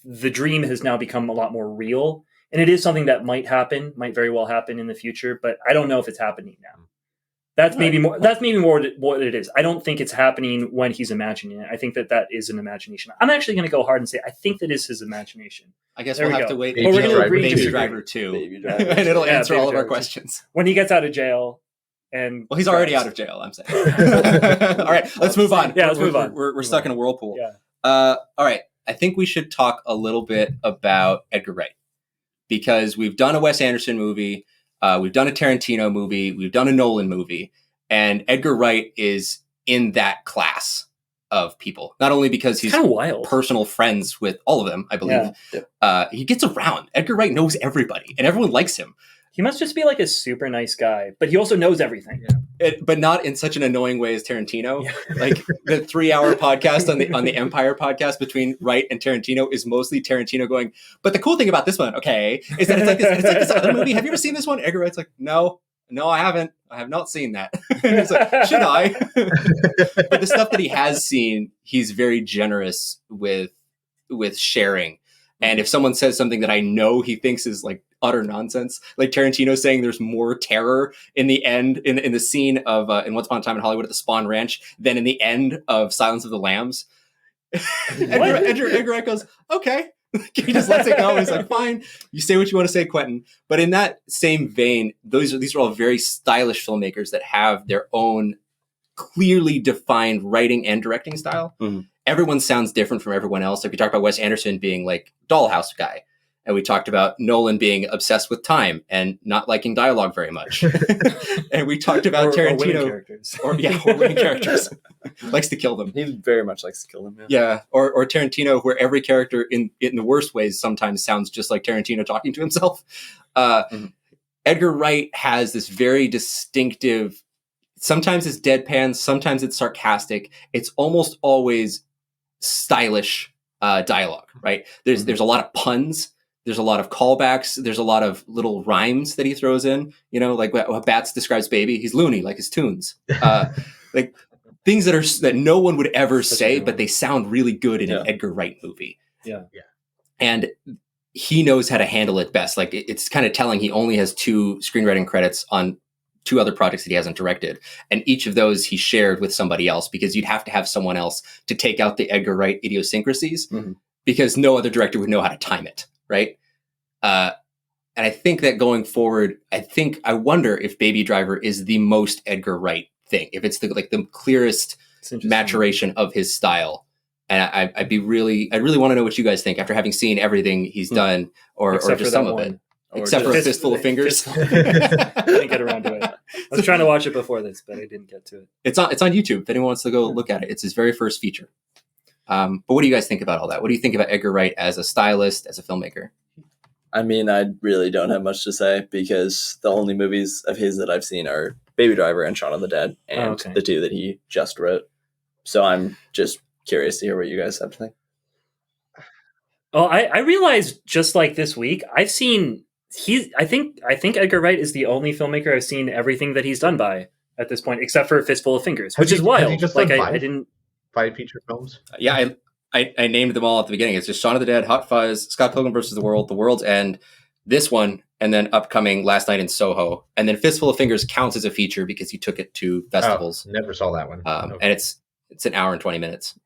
the dream has now become a lot more real, and it is something that might very well happen in the future, but I don't know if it's happening now. That's maybe more what it is. I don't think it's happening when he's imagining it. I think that is an imagination. I'm actually going to go hard and say I think that is his imagination. I guess There we'll we have go. to wait. But we're gonna agree to Baby disagree. Driver 2. Baby Driver and it'll 2. answer Yeah, all of Baby our Driver 2. questions. When he gets out of jail, and Well, he's already out of jail, I'm saying. All right, let's move on. Yeah, let's move on. We're stuck in a whirlpool. Yeah. All right. I think we should talk a little bit about Edgar Wright, because we've done a Wes Anderson movie, we've done a Tarantino movie, we've done a Nolan movie, and Edgar Wright is in that class of people. Not only because he's kind of wild, personal friends with all of them, I believe. Yeah. He gets around. Edgar Wright knows everybody, and everyone likes him. He must just be like a super nice guy, but he also knows everything. Yeah. But not in such an annoying way as Tarantino. Yeah. Like the 3-hour podcast on the Empire podcast between Wright and Tarantino is mostly Tarantino going, but the cool thing about this one, okay, is that it's like this other movie. Have you ever seen this one? Edgar Wright's like, no, I haven't. I have not seen that. He's like, should I? But the stuff that he has seen, he's very generous with sharing. And if someone says something that I know he thinks is like utter nonsense, like Tarantino saying there's more terror in the end, in the scene of in Once Upon a Time in Hollywood at the Spawn Ranch than in the end of Silence of the Lambs. Edgar Wright goes, okay. He just lets it go. He's like, fine, you say what you want to say, Quentin. But in that same vein, these are all very stylish filmmakers that have their own clearly defined writing and directing style. Mm-hmm. Everyone sounds different from everyone else. Like we talked about Wes Anderson being like Dollhouse guy. And we talked about Nolan being obsessed with time and not liking dialogue very much. And we talked about Tarantino. Or winning characters. Likes to kill them. He very much likes to kill them. Yeah. Or Tarantino, where every character in the worst ways sometimes sounds just like Tarantino talking to himself. Edgar Wright has this very distinctive, sometimes it's deadpan, sometimes it's sarcastic. It's almost always stylish dialogue, right? There's a lot of puns. There's a lot of callbacks. There's a lot of little rhymes that he throws in, like what Bats describes Baby. He's loony, like his tunes. Like things that no one would ever say, but they sound really good in an Edgar Wright movie. Yeah. And he knows how to handle it best. Like it's kind of telling he only has 2 screenwriting credits on 2 other projects that he hasn't directed. And each of those he shared with somebody else, because you'd have to have someone else to take out the Edgar Wright idiosyncrasies, because no other director would know how to time it. Right. And I think that going forward, I wonder if Baby Driver is the most Edgar Wright thing, if it's the clearest maturation of his style. And I really want to know what you guys think after having seen everything he's done, or just some of it. Except for A Fistful of Fingers. I didn't get around to it. I was trying to watch it before this, but I didn't get to it. It's on YouTube if anyone wants to go look at it. It's his very first feature. But what do you guys think about all that? What do you think about Edgar Wright as a stylist, as a filmmaker? I mean, I really don't have much to say, because the only movies of his that I've seen are Baby Driver and Shaun of the Dead, and the 2 that he just wrote. So I'm just curious to hear what you guys have to think. Oh, I realized just like this week, I've seen I think Edgar Wright is the only filmmaker I've seen everything that he's done by at this point, except for A Fistful of Fingers, which is wild. Has he just done 5? I didn't. 5 feature films? Yeah, I named them all at the beginning. It's just Shaun of the Dead, Hot Fuzz, Scott Pilgrim vs. the World, The World's End, this one, and then upcoming Last Night in Soho. And then Fistful of Fingers counts as a feature because he took it to festivals. Oh, never saw that one. And it's an hour and 20 minutes.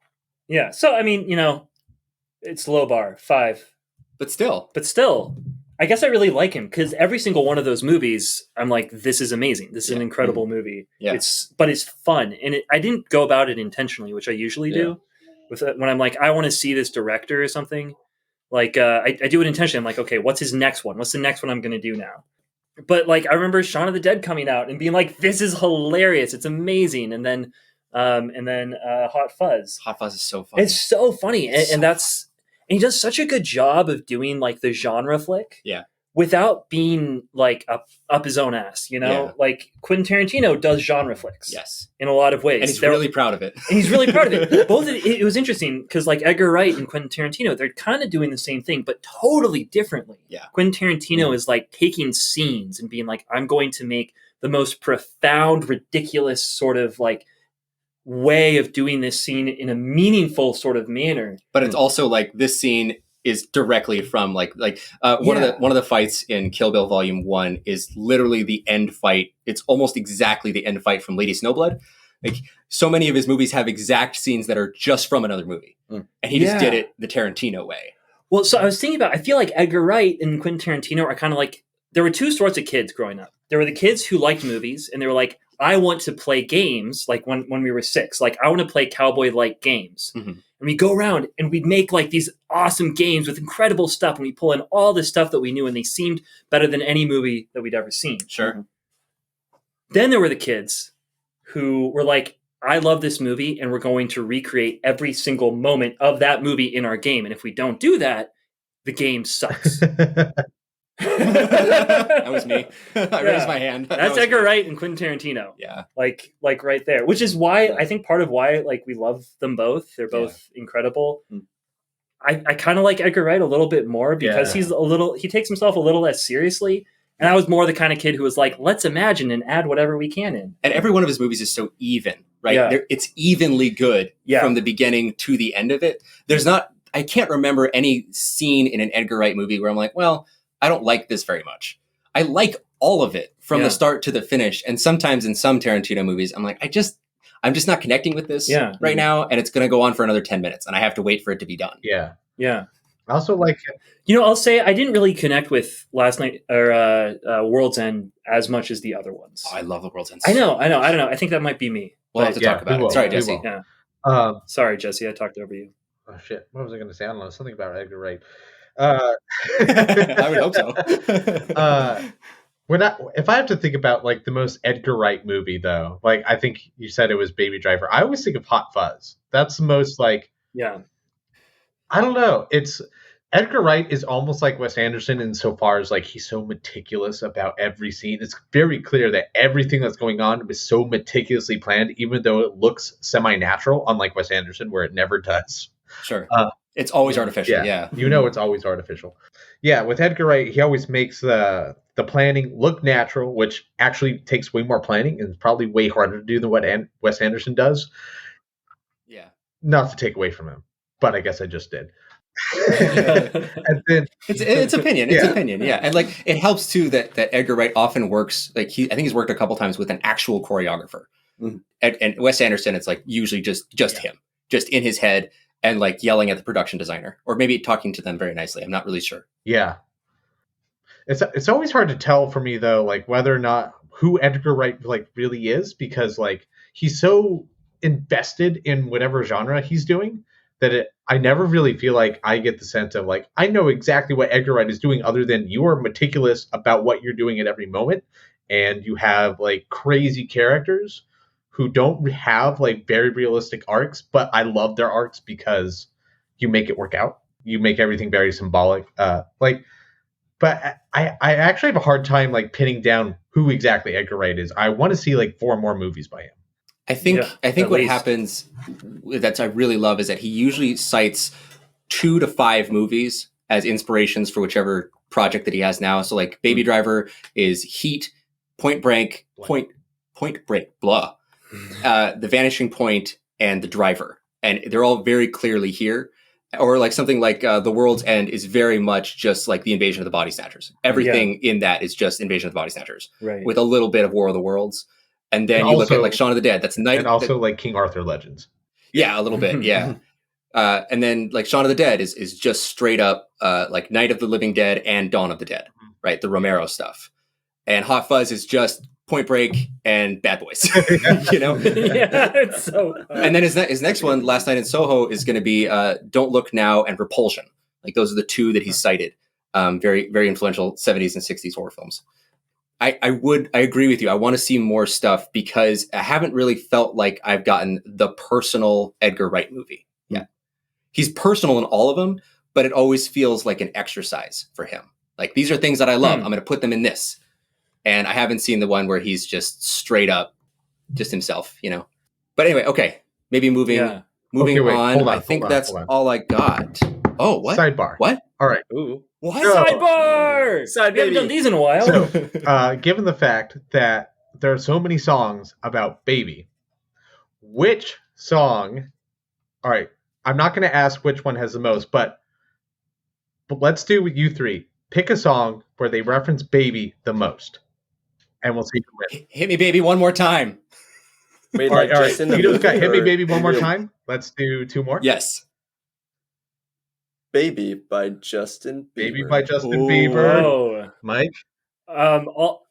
Yeah, so I mean, it's low bar, 5. But still, I guess I really like him, because every single one of those movies, I'm like, this is amazing. This is an incredible movie. Yeah. But it's fun. And I didn't go about it intentionally, which I usually do. When I'm like, I want to see this director or something. Like, I do it intentionally. I'm like, okay, what's his next one? What's the next one I'm going to do now? But like, I remember Shaun of the Dead coming out and being like, this is hilarious. It's amazing. And then Hot Fuzz. Hot Fuzz is so funny. It's so funny. And he does such a good job of doing like the genre flick. Yeah. Without being like up his own ass, Like Quentin Tarantino does genre flicks. Yes. In a lot of ways. And he's really proud of it. It was interesting because like Edgar Wright and Quentin Tarantino, they're kind of doing the same thing, but totally differently. Yeah. Quentin Tarantino is like taking scenes and being like, I'm going to make the most profound, ridiculous sort of like way of doing this scene in a meaningful sort of manner. But it's also like this scene is directly from one of the fights in Kill Bill Volume 1 is literally the end fight. It's almost exactly the end fight from Lady Snowblood. Like so many of his movies have exact scenes that are just from another movie. And he just did it the Tarantino way. Well, so I was thinking I feel like Edgar Wright and Quentin Tarantino are kind of like, there were 2 sorts of kids growing up. There were the kids who liked movies and they were like, I want to play games like when we were 6. Like I want to play cowboy-like games. Mhm. And we go around and we'd make like these awesome games with incredible stuff. And we pull in all this stuff that we knew and they seemed better than any movie that we'd ever seen. Sure. Then there were the kids who were like, I love this movie and we're going to recreate every single moment of that movie in our game. And if we don't do that, the game sucks. That was me. I raised my hand. That's Edgar Wright and Quentin Tarantino. Yeah. Like right there, which is why I think part of why like we love them both. They're both incredible. I kind of like Edgar Wright a little bit more because he takes himself a little less seriously. And I was more the kind of kid who was like, let's imagine and add whatever we can in. And every one of his movies is so even, right? Yeah. It's evenly good from the beginning to the end of it. I can't remember any scene in an Edgar Wright movie where I'm like, well, I don't like this very much. I like all of it from the start to the finish. And sometimes in some Tarantino movies, I'm like, I'm just not connecting with this right now. And it's going to go on for another 10 minutes and I have to wait for it to be done. Yeah. Yeah. I also like, I'll say I didn't really connect with Last Night or World's End as much as the other ones. Oh, I love The World's End. I know. I don't know. I think that might be me. We'll have to talk about it. Sorry, Jesse. Yeah. Sorry, Jesse. I talked over you. Oh shit! What was I going to say? I don't know. Something about Edgar Wright. I would hope so. If I have to think about like the most Edgar Wright movie, though, like I think you said it was Baby Driver. I always think of Hot Fuzz. That's the most like. Yeah. I don't know. It's Edgar Wright is almost like Wes Anderson insofar as like he's so meticulous about every scene. It's very clear that everything that's going on is so meticulously planned, even though it looks semi-natural, unlike Wes Anderson, where it never does. Sure. It's always artificial. Yeah. You know it's always artificial. Yeah, with Edgar Wright, he always makes the planning look natural, which actually takes way more planning and is probably way harder to do than what Wes Anderson does. Yeah. Not to take away from him, but I guess I just did. And then it's opinion. It's opinion. Yeah. And like it helps too that Edgar Wright often works like I think he's worked a couple times with an actual choreographer. Mm-hmm. And Wes Anderson, it's like usually just him, just in his head. And like yelling at the production designer, or maybe talking to them very nicely. I'm not really sure. Yeah, it's always hard to tell for me though, like whether or not who Edgar Wright like really is, because like he's so invested in whatever genre he's doing that I never really feel like I get the sense of like I know exactly what Edgar Wright is doing, other than you are meticulous about what you're doing at every moment, and you have like crazy characters who don't have like very realistic arcs, but I love their arcs because you make it work out. You make everything very symbolic. But I actually have a hard time like pinning down who exactly Edgar Wright is. I want to see like 4 more movies by him. I think what happens that I really love is that he usually cites 2 to 5 movies as inspirations for whichever project that he has now. So like Baby Driver is Heat, Point Break, blah. The Vanishing Point and The Driver, and they're all very clearly here. Or like something like The World's End is very much just like the Invasion of the Body Snatchers. Everything in that is just Invasion of the Body Snatchers, right? With a little bit of War of the Worlds, and then you look at like Shaun of the Dead. That's and also like King Arthur Legends. Yeah, a little bit. Yeah, and then like Shaun of the Dead is just straight up like Night of the Living Dead and Dawn of the Dead, right? The Romero stuff, and Hot Fuzz is just Point Break and Bad Boys, you know? Yeah, it's so fun. And then his next one, Last Night in Soho, is going to be Don't Look Now and Repulsion. Like those are the 2 that he cited. Very, very influential 70s and 60s horror films. I agree with you. I want to see more stuff because I haven't really felt like I've gotten the personal Edgar Wright movie yet. He's personal in all of them, but it always feels like an exercise for him. Like these are things that I love. I'm going to put them in this. And I haven't seen the one where he's just straight up, just himself, you know. But anyway, okay, maybe moving on. I think that's all I got. Oh, what? Sidebar. What? All right. Ooh. What? Sidebar! We haven't done these in a while. So, given the fact that there are so many songs about Baby, which song... All right, I'm not going to ask which one has the most, but let's do with you 3. Pick a song where they reference Baby the most. And we'll see who wins. Hit me, baby, one more time. Wait, all right. You just got Hit Me, Baby, one more real? time. Let's do 2 more. Yes. Baby by Justin Bieber. Baby by Justin Bieber. Whoa. Mike?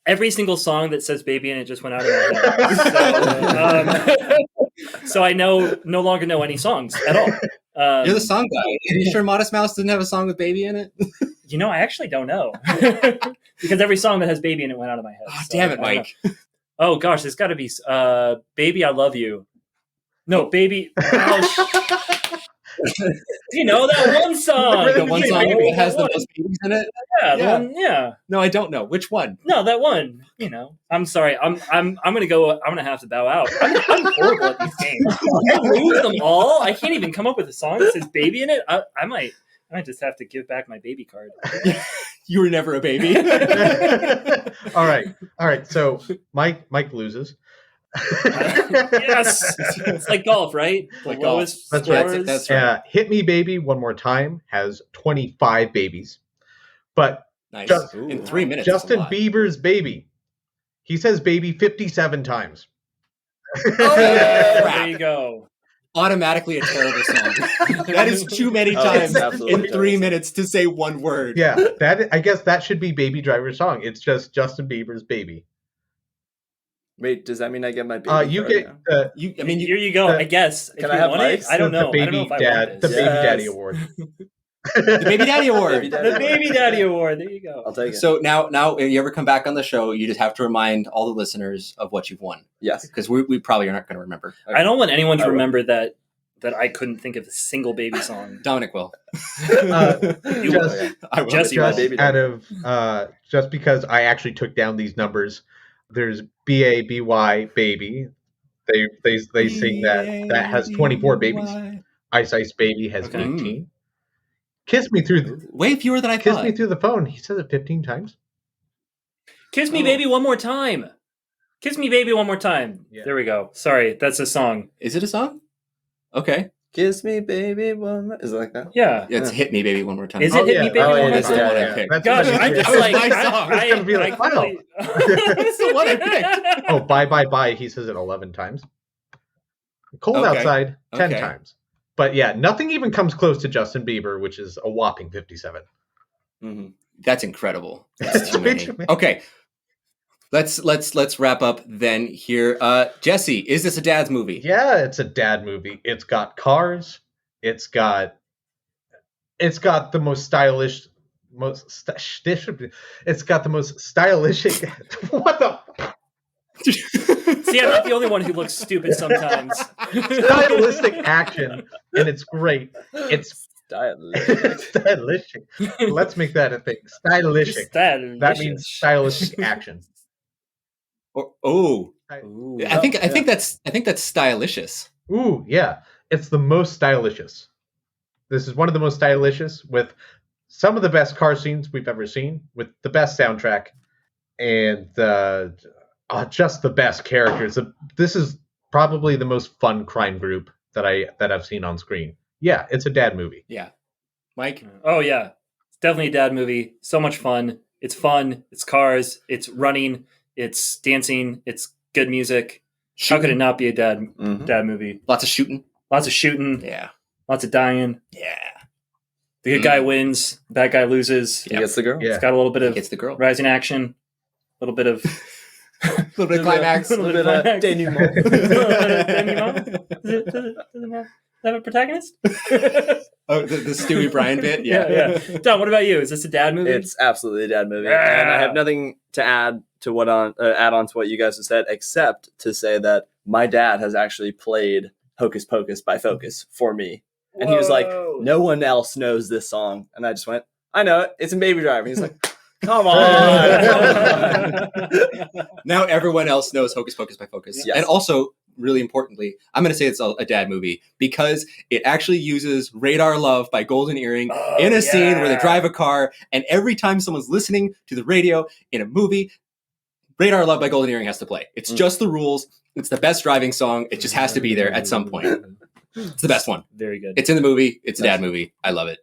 Every single song that says "baby" in it just went out of my head. So I no longer know any songs at all. You're the song guy. Are you sure Modest Mouse doesn't have a song with "baby" in it? I actually don't know. Because every song that has "baby" in it went out of my head. Oh, damn it, Mike. Oh gosh, there's got to be "Baby I Love You." No, "Baby." That one song. The one song that has the most babies in it? Yeah, the one, yeah. No, I don't know. Which one? No, that one. I'm sorry. I'm gonna have to bow out. I'm horrible at these games. I lose them all. I can't even come up with a song that says "baby" in it. I might just have to give back my baby card. You were never a baby. All right. So Mike loses. Yes, it's like golf, right? The lowest That's scores. right. That's right. Hit Me Baby One More Time has 25 babies, but Nice. Just- In 3 minutes. Justin that's a lot. Bieber's Baby, he says "baby" 57 times. There you go. Automatically a terrible song. That is too many times in 3 minutes to say one word. Yeah, I guess that should be Baby Driver's song. It's just Justin Bieber's Baby. Wait, does that mean I get my baby? You card get now? Here you go. I guess. If Can you I have want it, Mike's? I don't know. The I don't know Baby if I want Dad, this. the Baby Yes. Daddy Award. The Baby Daddy Award. Baby Daddy The Baby Daddy Award. There you go. I'll take it. So now, if you ever come back on the show, you just have to remind all the listeners of what you've won, Yes. because we probably are not going to remember. I don't want anyone I to will. remember that I couldn't think of a single baby song. Dominic will. You Just- will. I will. Jesse My will. baby Out of just because I actually took down these numbers, there's BABY Baby. They sing that has 24 babies. Ice Ice Baby has Okay. 18. Kiss Me Through Way fewer than I Kiss thought. Me Through the Phone. He says it 15 times. Kiss Me Oh. Baby One More Time. Kiss Me Baby One More Time. Yeah. There we go. Sorry, that's a song. Is it a song? Okay. Kiss me, baby. One more. Is it like that? Yeah. It's Hit Me Baby One More Time. Is it Hit Me Baby Oh, One yeah, More it is. Time? the one I Yeah. picked. That's Gosh, what I'm it just is. like, That was my song. It's gonna be like, wow. That's the one I picked. Oh, Bye Bye Bye. He says it 11 times. Cold Okay. Outside 10 Okay. times. But yeah, nothing even comes close to Justin Bieber, which is a whopping 57. Mm-hmm. That's incredible. That's too many. Okay. Let's wrap up then here. Jesse, is this a dad's movie? Yeah, it's a dad movie. It's got cars. It's got the most stylish, it's got the most stylish. What the See, I'm not the only one who looks stupid sometimes. stylistic action, and it's great. It's stylistic. Let's make that a thing. Stylistic. That means stylistic action. Ooh. I think that's stylicious. Ooh, yeah. It's the most stylicious. This is one of the most stylicious, with some of the best car scenes we've ever seen, with the best soundtrack, and just the best characters. This is probably the most fun crime group that I've seen on screen. Yeah, it's a dad movie. Yeah. Mike? Oh yeah, it's definitely a dad movie. So much fun. It's fun. It's cars. It's running. It's dancing. It's good music. How could it not be a dad movie? Lots of shooting. Lots of shooting. Yeah. Lots of dying. Yeah. The good guy wins. The bad guy loses. He gets the girl. Yeah. It's got a little bit He of gets the girl. rising action. A little bit of A little bit of climax. A little bit of climax. Does it have a protagonist? Oh, the Stewie Bryan bit? Yeah. Don, what about you? Is this a dad movie? It's absolutely a dad movie, Yeah. and I have nothing to add to add on to what you guys have said, except to say that my dad has actually played Hocus Pocus by Focus for me, and he was like, Whoa. "No one else knows this song," and I just went, "I know it. It's in Baby Driver." He's like, "Come on." Now everyone else knows Hocus Pocus by Focus. Yes. And also, really importantly, I'm going to say it's a dad movie because it actually uses Radar Love by Golden Earring in a scene where they drive a car, and every time someone's listening to the radio in a movie, Radar Love by Golden Earring has to play. It's just the rules. It's the best driving song. It just has to be there at some point. It's the best one. Very good. It's in the movie. It's a dad movie. I love it.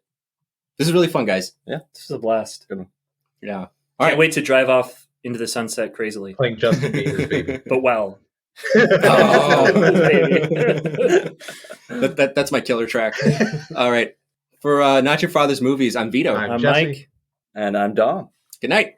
This is really fun, guys. This is a blast. Yeah. All Can't right. wait to drive off into the sunset crazily, Playing Justin Bieber's Baby. but well. Oh. Baby. That's my killer track. All right. For Not Your Father's Movies, I'm Vito. I'm I'm Jesse. Mike. And I'm Dom. Good night.